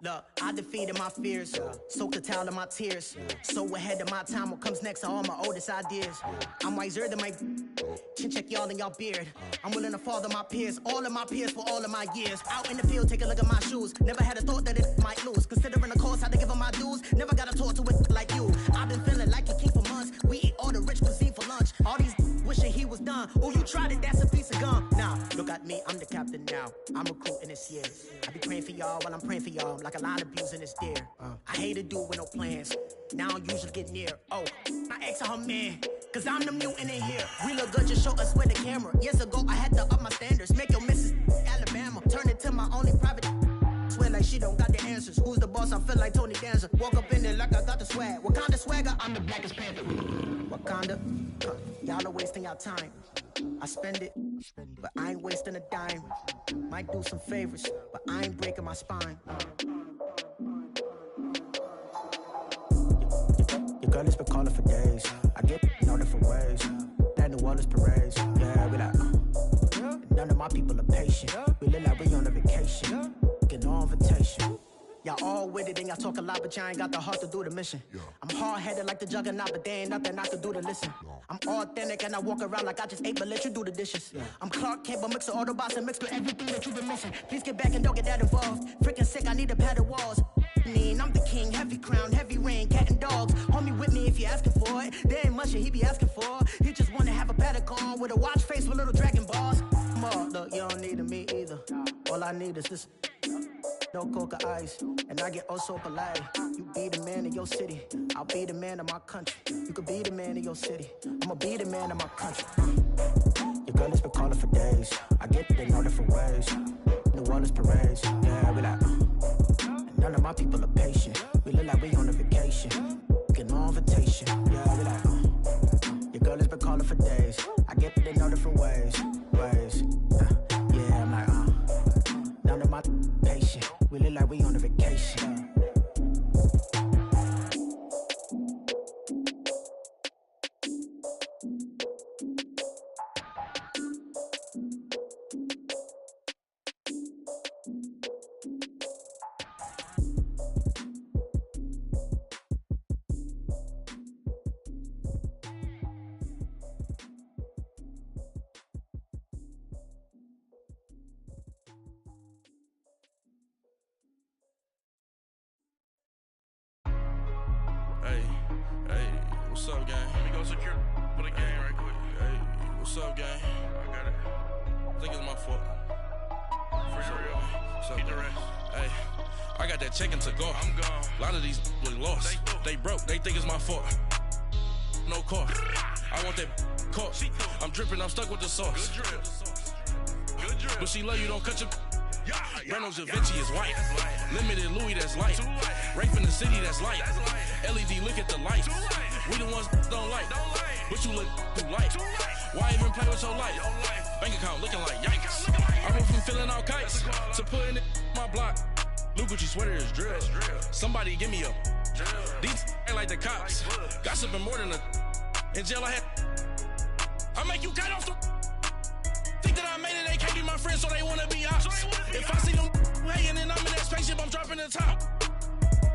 Look, I defeated my fears, soaked a towel in my tears. So ahead of my time, what comes next are all my oldest ideas. I'm wiser than my chin check y'all in y'all beard. I'm willing to father my peers, all of my peers for all of my years. Out in the field, take a look at my shoes. Never had a thought that it might lose. Considering the cost, I had to give them my dues. Never got to talk to it like you. I've been feeling like a king for months. We eat all the rich cuisine for lunch. All these wishing he was done. Oh, you tried it, that's a piece of gum. Nah, look at me, I'm the captain now. I'm recruiting this year. I be praying for y'all while I'm praying for y'all. Like a line of abusing this deer. I hate a dude with no plans. Now I usually get near. Oh, I ask her man, cause I'm the mutant in here. We look good, just show us where the camera. Years ago, I had to up my standards. Make your Mrs. Alabama. Turn it to my only private. Swear like she don't got the answers. Who's the boss? I feel like Tony Danza. Walk up in there like I got the swag. What kind of swagger? I'm the blackest panther. Wakanda, y'all are wasting your time. I spend it, but I ain't wasting a dime. Might do some favors, but I ain't breaking my spine. Your girl has been calling for days. I get all different ways. That New Orleans parades. Yeah, we like, none of my people are patient. We look like we on a vacation. Get no invitation. Y'all all with it and y'all talk a lot, but y'all ain't got the heart to do the mission. I'm hard-headed like the juggernaut, but there ain't nothing I can do to listen. I'm authentic and I walk around like I just ate, but let you do the dishes. I'm Clark Kent, but mix the Autobots and mix with everything that you've been missing. Please get back and don't get that involved. Freaking sick, I need a padded walls. I'm the king, heavy crown, heavy rain, cat and dogs. Homie with me if you're asking for it. There ain't much that he be asking for. He just wanna have a paddock on with a watch face with little dragon balls. Look, you don't need me either. All I need is this. no coca ice. And I get oh so polite. You be the man of your city, I'll be the man of my country. You could be the man of your city, I'ma be the man of my country. Your girl has been calling for days. I get that in all different ways. New Orleans parades, yeah, we like. And none of my people are patient. We look like we on a vacation. Get no invitation, yeah, we like. Your girl has been calling for days. I get that in all different ways. Yeah, I'm like, none of my patient. We look like we on a vacation. What's up, gang? Let me go secure for the game right quick. Hey, what's up, gang? I got it. I think it's my fault. For real. What's up, keep the rest. Hey, I got that chicken to go. I'm gone. A lot of these look lost. They broke. They think it's my fault. No car. I want that caught. I'm dripping. I'm stuck with the sauce. Good drip. Good drip. But she love you. Don't cut your. Reynolds Da Vinci is white. Limited Louis, that's light. Rape in the city, that's light. LED, look at the light. We the ones don't like. But you look too light. Why even play with your life? Bank account looking like yikes. I went from filling out kites to putting it in my block. Blue Gucci sweater is drill. Somebody give me a. These ain't like the cops. Gossiping more than a. In jail I had. I make you cut off the. Think that I made it, they can't be my friends, so they wanna be ops. If I see them hating and I'm in that spaceship, I'm dropping the top.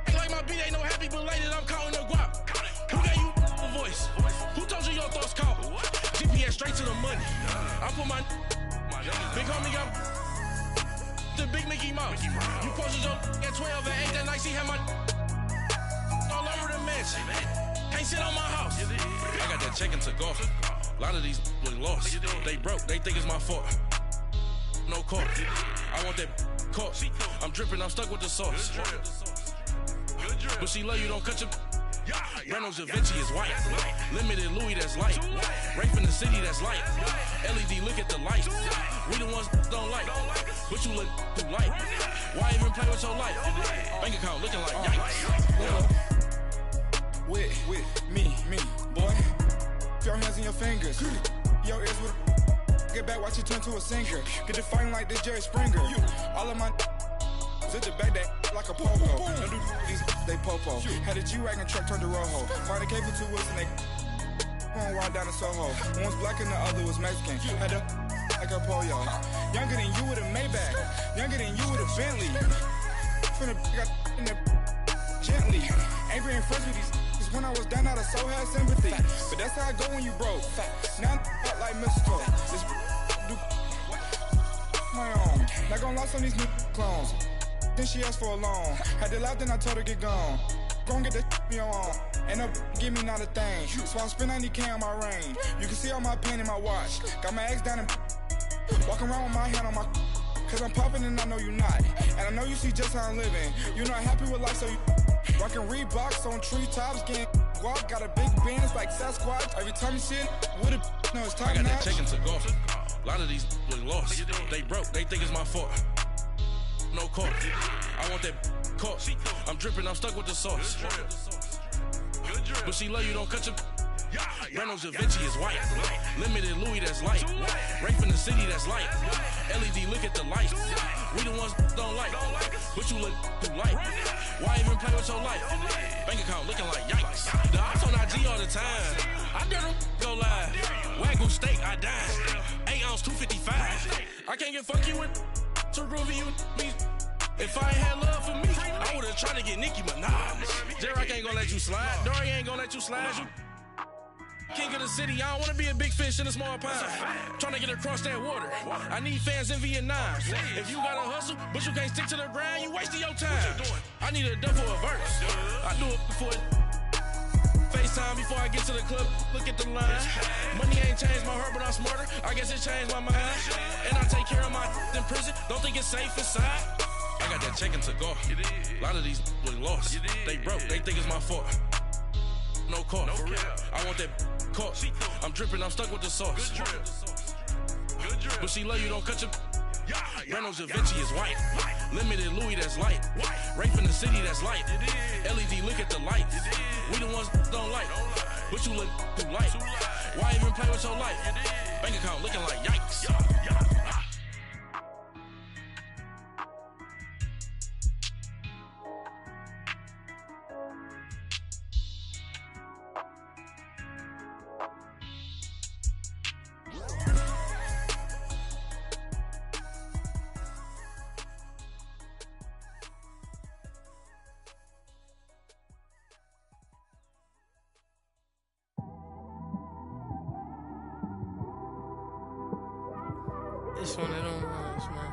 Ain't like my beat, ain't no happy belated, I'm counting the guap. Who gave you a voice? Who told you your thoughts count? GPS straight to the money. I put my big homie got the big Mickey Mouse. You posted your at 12 and 8 that night, she had my all over the mansion. Can't sit on my house. I got that chicken to go. A lot of these look lost. They broke, they think it's my fault. No car. I want that caught. I'm dripping, I'm stuck with the sauce. But she love you, don't cut your. Reynolds Da Vinci is white. Limited Louis, that's light. Rape in the city, that's light. LED, look at the light. We the ones don't like. But you look too light. Why even play with your life? Bank account looking like yikes. With me, boy. Your hands and your fingers. Your ears with get back, watch it turn to a singer. Get the fighting like this Jerry Springer. All of my zip the back that like a popo. Don't do these, they popo. Had a G-Wagon truck turned to Rojo. Find a cable 2 wheels and they going wild down in Soho. One was black and the other was Mexican. Had a like a pollo. Younger than you with a Maybach. Younger than you with a Bentley. From the got in the gently. Ain't being friends with these. When I was down, I so had sympathy. But that's how I go when you broke. Now I'm like mistletoe. This do my own. Not gonna lost on these new clones. Then she asked for a loan. Had to laugh, then I told her get gone. Gon' get that me on. And up, give me not a thing. So I spend 90K on my range. You can see all my pen in my watch. Got my ex down and walking around with my hand on my. Cause I'm popping and I know you not. And I know you see just how I'm living. You're not happy with life, so you. Rockin' Reeboks on treetops, getting guap. Got a big bands like Sasquatch. Every time you see it, with a no, it's top notch. I got that chicken to go. A lot of these look lost. They broke, they think it's my fault. No car. I want that caught. I'm dripping, I'm stuck with the sauce. But she love you, don't cut your. Reynolds Da Vinci is white. Limited Louis, that's light. Rape in the city, that's light. LED, look at the light. We the ones don't like. But you look too light. Why even play with your life? Bank account looking like yikes. The ops on IG all the time. I dare them go live. Wagyu steak, I died. 8 ounce, 255. I can't get funky with to groovy you me. If I ain't had love for me, I would've tried to get Nicki Minaj. J-Rock ain't gonna let you slide. Dory ain't gonna let you slide. King of the city, I don't wanna be a big fish in a small pond. Trying to get across that water. I need fans in Vietnam. If you gotta hustle, but you can't stick to the grind, you wasting your time. I need a dub for a verse. I do it before FaceTime before I get to the club. Look at the line. Money ain't changed my heart, but I'm smarter. I guess it changed my mind. And I take care of my in prison. Don't think it's safe inside. I got that checking to go. A lot of these was lost. They broke, they think it's my fault. No call, for real. I want that caught. I'm dripping, I'm stuck with the sauce. Good drip. But she love you, don't cut your. Reynolds Da Vinci is white. Limited Louis, that's light. Rape in the city, that's light. LED, look at the lights. We the ones don't like. But you look too light. Why even play with your life? Bank account looking like yikes. It's one of them ones, man.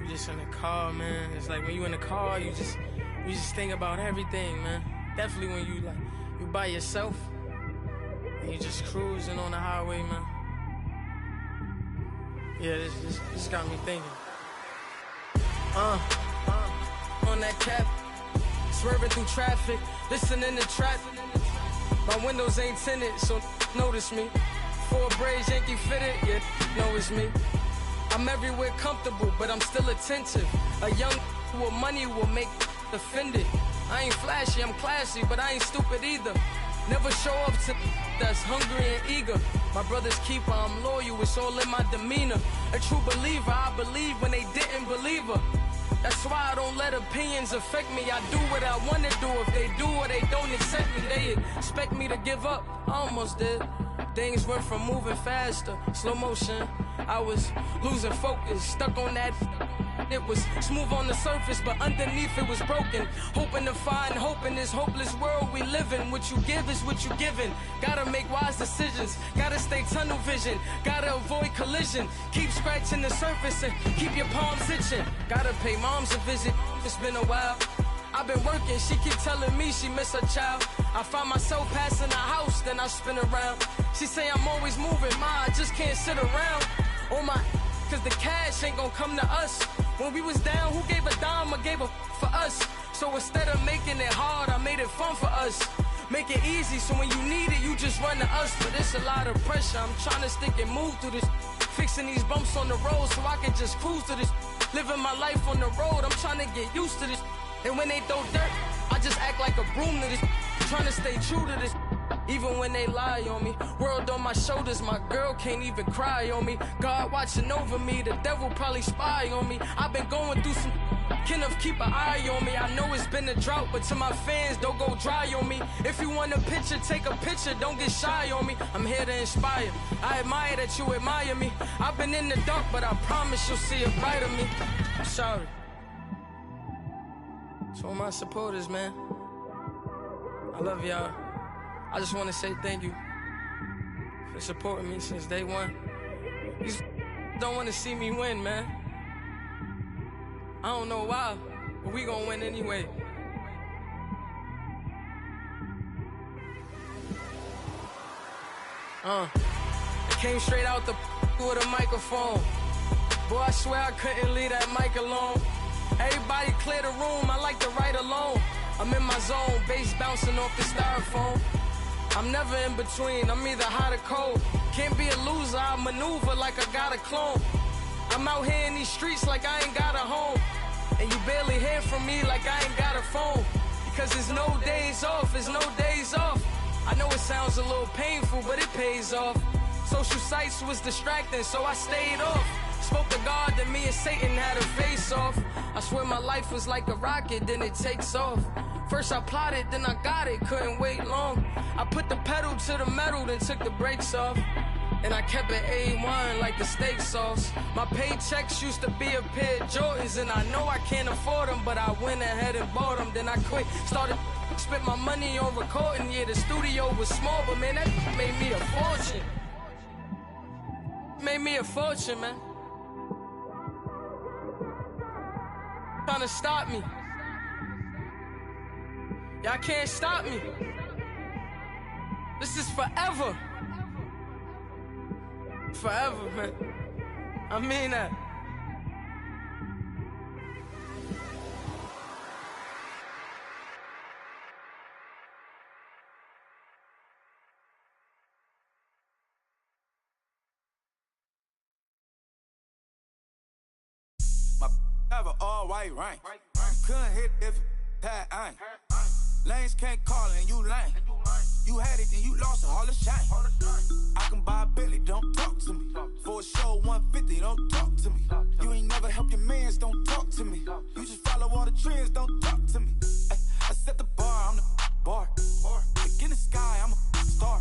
You just in the car, man. It's like when you in the car, you just think about everything, man. Definitely when you by yourself and you just cruising on the highway, man. Yeah, this got me thinking. On that cap, swerving through traffic, listening to trap. My windows ain't tinted, so notice me. 4 braids, Yankee fitted, yeah, know it's me. I'm everywhere comfortable, but I'm still attentive. A young with money will make offended. I ain't flashy, I'm classy, but I ain't stupid either. Never show up to that's hungry and eager. My brother's keeper, I'm loyal, it's all in my demeanor. A true believer, I believe when they didn't believe her. That's why I don't let opinions affect me. I do what I want to do. If they do or they don't accept me, they expect me to give up. I almost did. Things went from moving faster, slow motion. I was losing focus, stuck on that. It was smooth on the surface, but underneath it was broken. Hoping to find hope in this hopeless world we live in. What you give is what you given. Gotta make wise decisions. Gotta stay tunnel vision. Gotta avoid collision. Keep scratching the surface and keep your palms itching. Gotta pay moms a visit. It's been a while. I've been working, she keep telling me she miss her child. I find myself passing the house, then I spin around. She say I'm always moving, ma, I just can't sit around. Oh my, cause the cash ain't gonna come to us. When we was down, who gave a dime or gave a for us? So instead of making it hard, I made it fun for us. Make it easy, so when you need it, you just run to us. But it's a lot of pressure, I'm trying to stick and move through this. Fixing these bumps on the road so I can just cruise to this. Living my life on the road, I'm trying to get used to this. And when they throw dirt, I just act like a broom to this. Trying to stay true to this. Even when they lie on me. World on my shoulders, my girl can't even cry on me. God watching over me, the devil probably spy on me. I've been going through some. Kenneth, keep an eye on me. I know it's been a drought, but to my fans, don't go dry on me. If you want a picture, take a picture, don't get shy on me. I'm here to inspire. I admire that you admire me. I've been in the dark, but I promise you'll see a bright of me. I'm sorry. To all my supporters, man, I love y'all. I just want to say thank you for supporting me since day one. These don't want to see me win, man. I don't know why, but we gonna win anyway. I came straight out the with a microphone. Boy, I swear I couldn't leave that mic alone. Everybody clear the room, I like to write alone. I'm in my zone, bass bouncing off the styrofoam. I'm never in between, I'm either hot or cold. Can't be a loser, I maneuver like I got a clone. I'm out here in these streets like I ain't got a home. And you barely hear from me like I ain't got a phone. Because there's no days off, there's no days off. I know it sounds a little painful, but it pays off. Social sites was distracting, so I stayed off. Spoke to God that me and Satan had a face off. I swear my life was like a rocket, then it takes off. First I plotted, then I got it, couldn't wait long. I put the pedal to the metal, then took the brakes off. And I kept it A1 like the steak sauce. My paychecks used to be a pair of Jordans, and I know I can't afford them, but I went ahead and bought them. Then I quit, started spent my money on recording. Yeah, the studio was small, but man, that made me a fortune. Made me a fortune, man. Trying to stop me. Y'all can't stop me. This is forever. Forever, man. I mean that. drive an all-white range. Couldn't hit if it had ain't. Lanes can't call and you lame. You had it and you lost it, all the shame. I can buy a Billy, don't talk to me. For a show 150, don't talk to me. You ain't never help your mans, don't talk to me. You just follow all the trends, don't talk to me. I set the bar, I'm the bar. Look in the sky, I'm a star.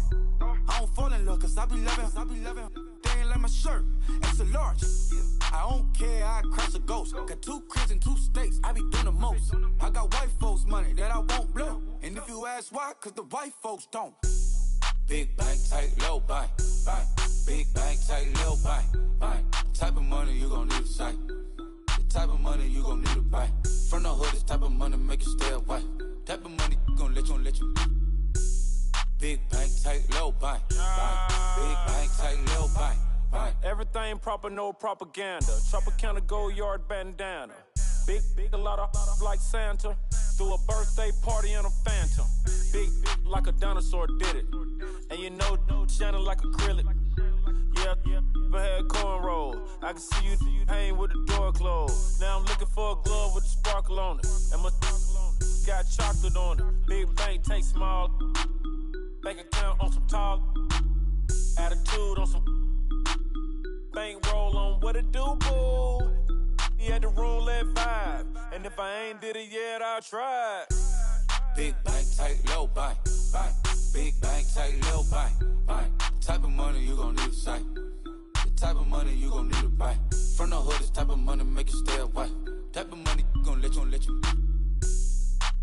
I don't fall in love, cause I be loving. They ain't like my shirt, extra large. I don't care, I crash a ghost. Got 2 cribs and 2 states, I be doing the most. I got white folks money that I won't blow. And if you ask why, cause the white folks don't. Big bank, tight, low bank, bank. Big bank, tight, low bank, bank. Type of money you gon' need to sight. The type of money you gon' need to buy. From the hood, this type of money make you stay away. Type of money gon' let you. Big bank, tight, low bank, bank. Big bank, tight, low bank, bank. Everything proper, no propaganda. Tropicana gold yard bandana. Big, a lot of like Santa. Threw a birthday party in a phantom. Big like a dinosaur did it. And you know, shining like acrylic. Yeah, but had cornrows. I can see you hang with the door closed. Now I'm looking for a glove with a sparkle on it. And my got chocolate on it. Big bank, take small. Bank account on some tall. Attitude on some. Bank roll on what it do, boo. He had the roulette vibe. And if I ain't did it yet, I'll try. Big bank, tight, low bank, bank. Big bank, tight, low bank, bank. Type of money you gon' need to sight. The type of money you gon' need to buy. From the hood, this type of money make you stay away. Type of money gon' let you.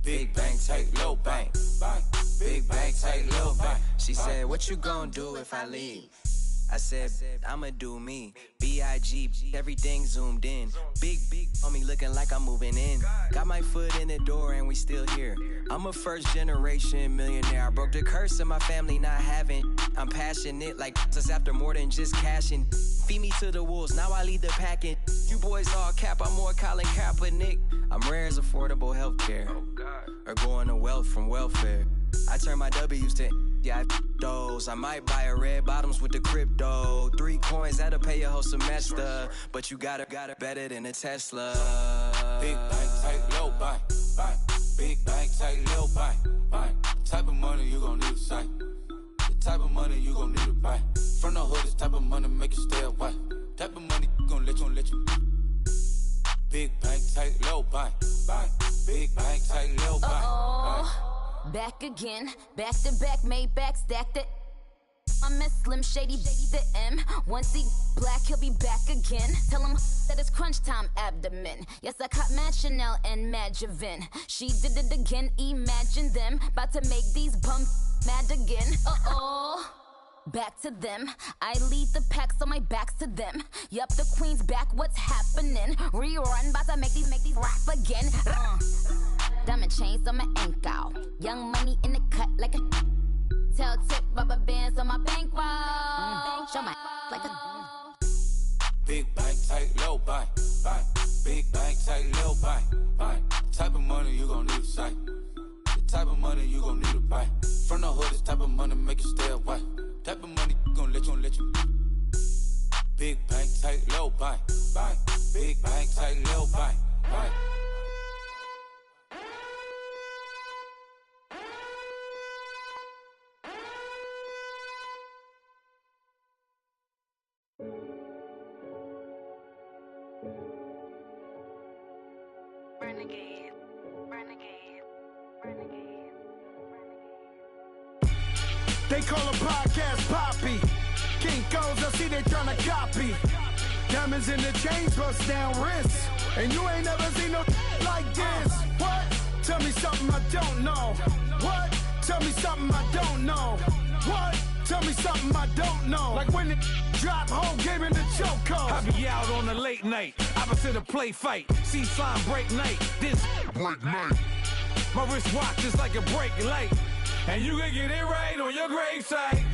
Big bank, tight, low bank, bank. Big bank, tight, low bank. She said, what you gon' do if I leave? I said, I'ma do me. B.I.G. Everything zoomed in. Big on me looking like I'm moving in. Got my foot in the door and we still here. I'm a first generation millionaire. I broke the curse of my family not having. I'm passionate like us after more than just cashing. Feed me to the wolves, now I lead the packing. You boys all cap, I'm more Colin Kaepernick. I'm rare as affordable healthcare. Or going to wealth from welfare. I turn my W's to those. I might buy a red bottoms with the crypto. 3 coins, that'll pay your whole semester. But you gotta better than a Tesla. Big bank, tight, low bank, bank. Big bank, tight, low bank, bank. Type of money you gon' need to sight. The type of money you gon' need to buy. From the hood, this type of money make you stay away. Type of money gon' let you. Big bank, tight, low bank, bank. Big bank, tight, low bank, bank. Back again, back to back, made back, stacked it. I'm a Slim Shady, the M. Once he black, he'll be back again. Tell him that it's crunch time abdomen. Yes, I caught Mad Chanel and Mad Javin. She did it again, imagine them. About to make these bums mad again. Back to them. I lead the pack, so my back's to them. Yup, the queen's back, what's happening? Rerun, about to make these rap again. Diamond chains on my ankle. Young money in the cut like a tell tip rubber bands on my bankroll. Show my like a Big bank, tight, low bank, bank. Big bank, tight, low bank, bank. Type of money you gon' need to sight. The type of money you gon' need to buy. From the hood, this type of money make you stay away. Type of money gon' let you. Big bank, tight, low bank, bank. Big bank, tight, low bank, bank. renegade. They call a podcast Poppy. Kinkos, I see they tryna copy. Diamonds in the chains, bust down wrists. And you ain't never seen no like this. What? Tell me something I don't know. What? Tell me something I don't know. What? Tell me something I don't know. Like when it drop, whole game in the chokehold. I be out on a late night, opposite a play fight. See sign break night, this break night. My wristwatch is like a break light. And you can get it right on your gravesite.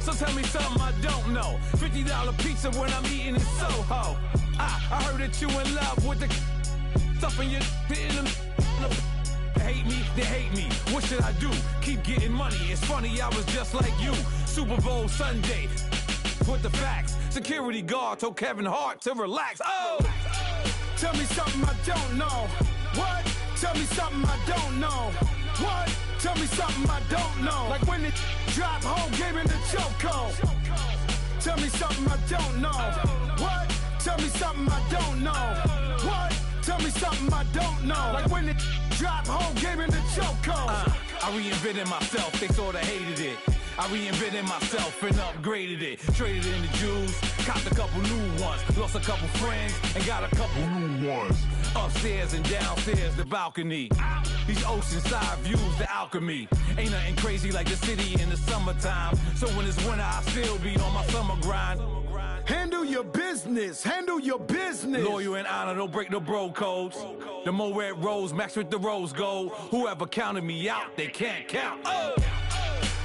So tell me something I don't know. $50 pizza when I'm eating in Soho. I heard that you in love with the stuff in your in them. They hate me. What should I do? Keep getting money. It's funny, I was just like you. Super Bowl Sunday. With the facts. Security guard told Kevin Hart to relax. Tell me something I don't know. What? Tell me something I don't know. What? Tell me something I don't know. Like when it drop whole game in the chokehold. Tell me something I don't know. What? Tell me something I don't know. What? Tell me something I don't know. Like when it drop whole game in the chokehold. I reinvented myself, they sorta hated it. I reinvented myself and upgraded it. Traded in the Jews, copped a couple new ones. Lost a couple friends and got a couple new ones. Upstairs and downstairs, the balcony. These oceanside views, the alchemy. Ain't nothing crazy like the city in the summertime. So when it's winter, I still be on my summer grind. Handle your business, handle your business. Loyal and honor, don't break the bro codes. The more red rose, match with the rose gold. Whoever counted me out, they can't count. Oh!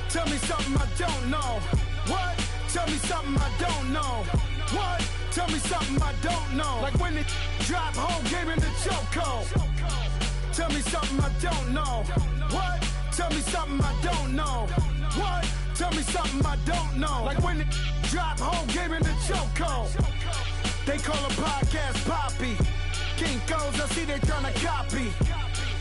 Tell me something I don't know. What? Tell me something I don't know. What? Tell me something I don't know. Like when it drop whole game in the chokehold. Tell me something I don't know. What? Tell me something I don't know. What? Tell me something I don't know. Like when it drop whole game in the chokehold. They call a podcast Poppy. Kinkos, I see they tryna copy.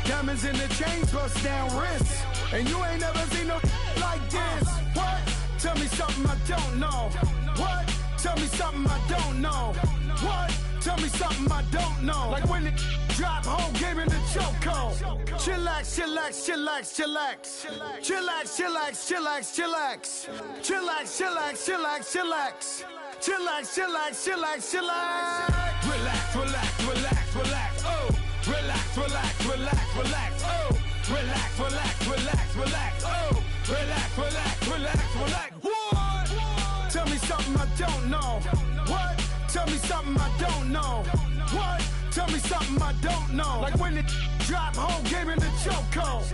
Diamonds in the chains, bust down wrists. And you ain't never seen no like this. What? Tell me something I don't know. What? Tell me something I don't know. What? Tell me something I don't know. Like when it drop whole game in the chokehold. Chillax, chillax, chillax, chillax. Chillax, chillax, chillax, chillax. Chillax, chillax, chillax, chillax. Chillax, chillax, chillax, chillax. Relax, relax, relax, relax. Oh, relax, relax, relax, relax. Oh, relax, relax, relax, relax. Oh, relax, relax, relax, relax. What? Tell me something I don't know. What? Tell me something I don't know. What? Tell me something I don't know. Like when it drop whole game in the chokehold.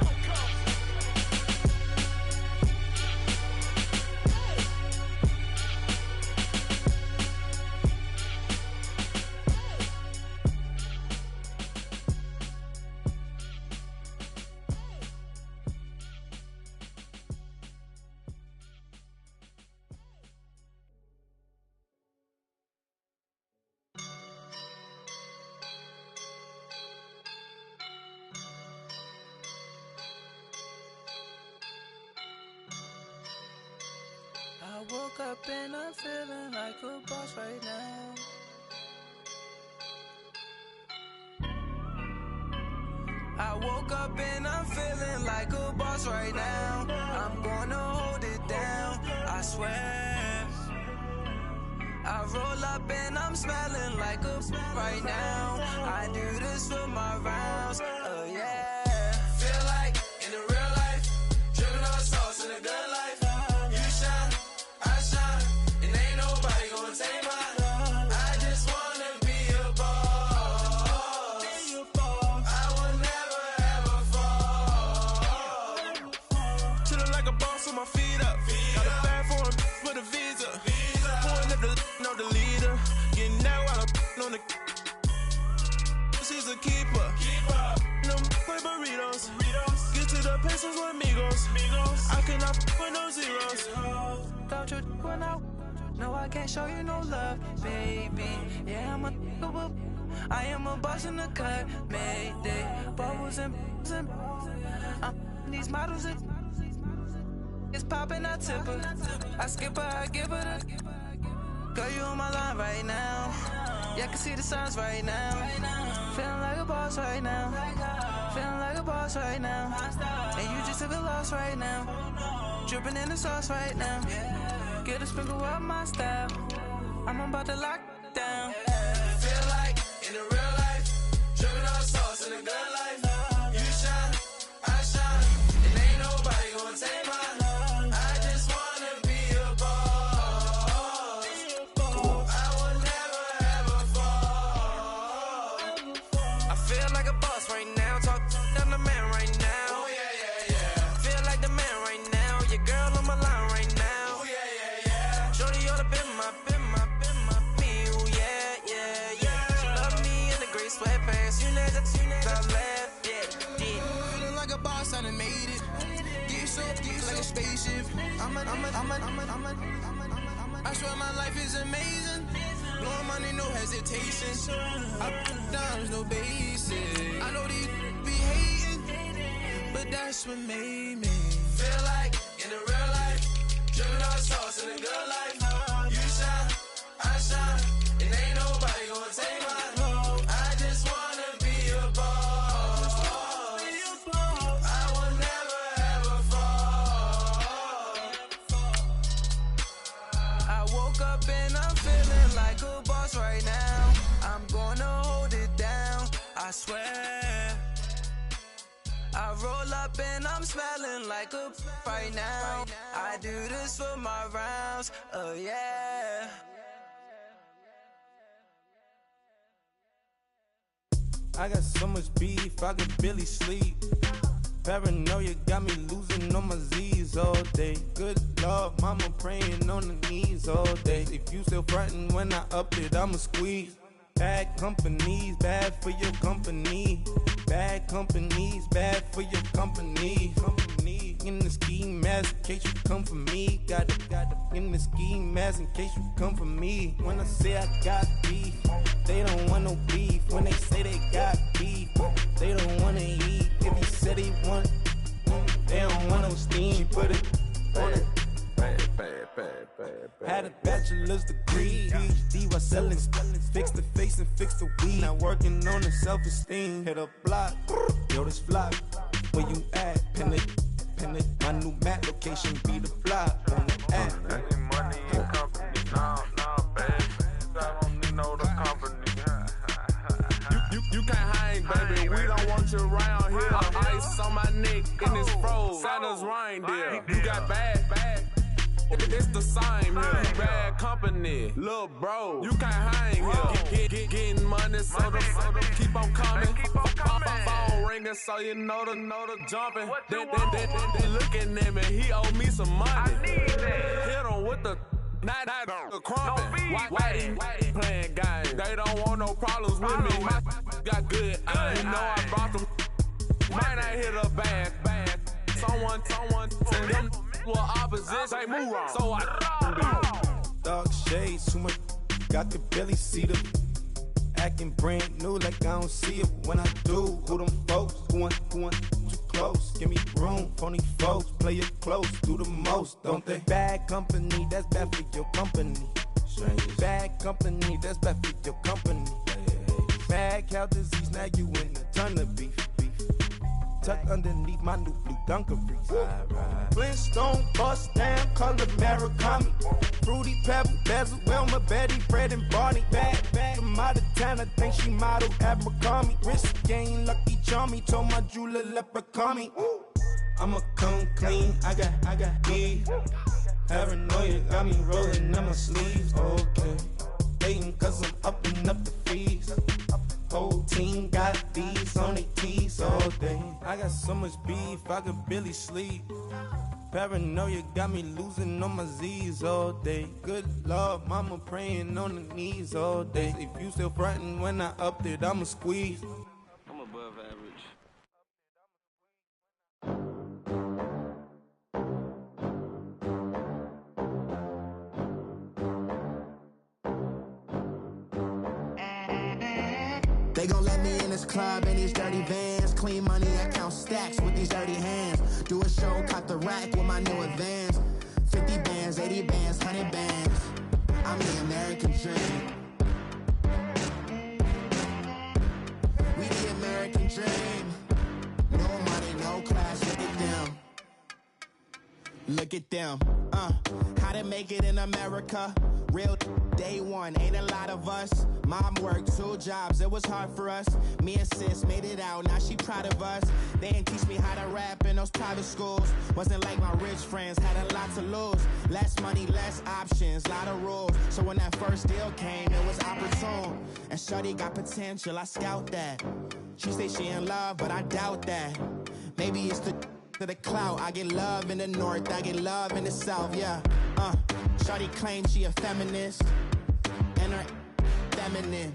I woke up and I'm feeling like a boss right now. I woke up and I'm feeling like a boss right now. I'm gonna hold it down, I swear. I roll up and I'm smelling like a right now. I do this for my rounds, oh yeah. Feel like in the real life, dripping on sauce in the good life. You shine, I shine, and ain't nobody gonna take mine. I just wanna be a boss. I will never ever fall. Chillin' like a boss with my feet up. Got a bag for him with a visa. Pulling up the know the leader. Getting that while I'm on the. She's a keeper. No play burritos. Get to the pesos with amigos. I cannot with no zeros. Don't you run out? No, I can't show you no love, baby. Yeah, I am a boss in the cut, Mayday. Bubbles and these models it's popping, I tip her. I skip her, I give her the. Girl, you on my line right now. Yeah, I can see the signs right now. Feeling like a boss right now. Feeling like a boss right now. And you just took a loss right now. Dripping in the sauce right now. Get a sprinkle up my style. I'm about to lock down. Feel like in the real life, dripping on sauce in the good life. You shine, I shine, and ain't nobody gonna take mine. I just wanna be a boss. I will never ever fall. I feel like a boss right now. Talk I'm the man right now. Oh yeah, yeah, yeah. Feel like the man right now. Your girl on my line right now. Oh yeah, yeah, yeah. Shorty oughta been my me. Ooh yeah, yeah, yeah. She love me in the gray sweatpants. You know that left, yeah. Feeling like a boss, I done made it. Get so deep like a spaceship. I swear my life is amazing. Blowing money, no hesitation. Up, downs, no basic. I know these be hating, but that's what made me feel like in the real life. Driven all sauce in the good life. You shine, I shine, and ain't nobody gonna take mine. I just wanna be a boss. I will never ever fall. I woke up and I'm feeling like a boss right now. I'm gonna hold it down, I swear. I roll up and I'm smelling like a right now. I do this for my rounds, oh yeah. I got so much beef, I could barely sleep. Paranoia got me losing on my Z's all day. Good Lord, mama praying on the knees all day. If you still frontin' when I up it, I'ma squeeze. Bad companies, bad for your company. Bad companies, bad for your company. In the ski mask in case you come for me. Got it in the ski mask in case you come for me. When I say I got beef, they don't want no beef. When they say they got beef, they don't wanna eat. If he said he want, they don't want no steam. She put it on it. Had a bachelor's degree, PhD while selling. Fix the face and fix the weed. Now working on the self-esteem. Hit a block, yo this flock. Where you at? Pin it. My new map location be the flop on the app. Money and company, nah, baby. I don't need no the company. You can't hang, baby. We don't want you around here. Ice on my neck in this froze. Santa's reindeer. You got bad. It's the same here. Bad company, little bro. You can't hang here. Getting money, so the keep on coming. Phone ringing, so you know the jumping. Then looking at me, he owe me some money. Hit him with the not the crumping. Whitey playing games. They don't want no problems with me. My got good. I know I brought them. Might not hit a bad. Someone send them. Well, opposition, they move wrong. So I Dark shades, too much. Got the belly see them. Acting brand new like I don't see it when I do. Who them folks? Who want too close? Give me room, phony folks. Play it close, do the most, don't they? Bad company, that's bad for your company. Bad company, that's bad for your company. Bad cow disease, now you in a ton of beef. Tucked underneath my new blue Dunkaroos. Flintstone, bust down, color Murakami. Fruity Pebble, Bezel, Wilma, Betty, Fred, and Barney. Bad from out of town, I think she model Abercrombie. Wrist game, Lucky Charmy, told my jeweler leprechaun me. I'ma come clean, I got beef. Paranoia got me rolling on my sleeves, okay. Dating cause I'm upping up the fees. Whole team got these on their tees all day. I got so much beef, I could barely sleep. Paranoia got me losing on my Z's all day. Good Lord, mama praying on the knees all day. If you still frontin' when I up it, I'ma squeeze. I'm above average. They gon' let me in this club in these dirty vans. Clean money, I count stacks with these dirty hands. Do a show, cop the rack with my new advance. 50 bands, 80 bands, 100 bands. I'm the American dream. We the American dream. No money, no class, look at them. Look at them, how to make it in America. Real day one, ain't a lot of us. Mom worked 2 jobs, it was hard for us. Me and sis made it out, now she proud of us. They didn't teach me how to rap in those private schools. Wasn't like my rich friends, had a lot to lose. Less money, less options, lot of rules. So when that first deal came, it was opportune. And shorty got potential, I scout that. She say she in love, but I doubt that. Maybe it's the clout. I get love in the north, I get love in the south, yeah. Shorty claims she a feminist, and her feminine.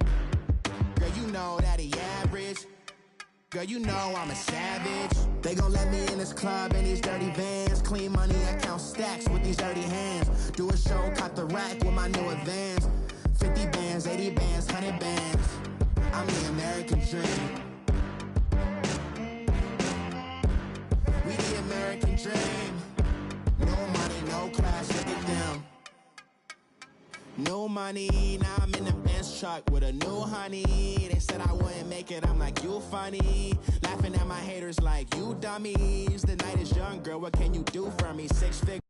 Girl, you know that he average. Girl, you know I'm a savage. They gon' let me in this club in these dirty vans. Clean money, I count stacks with these dirty hands. Do a show, cop the rack with my new advance. 50 bands, bands, 80 bands, 100 bands. I'm the American dream. We the American dream. No money, no class, look at them. No money, now I'm in the Benz truck with a new honey. They said I wouldn't make it, I'm like, you funny. Laughing at my haters like, you dummies. The night is young, girl, what can you do for me? 6 figures.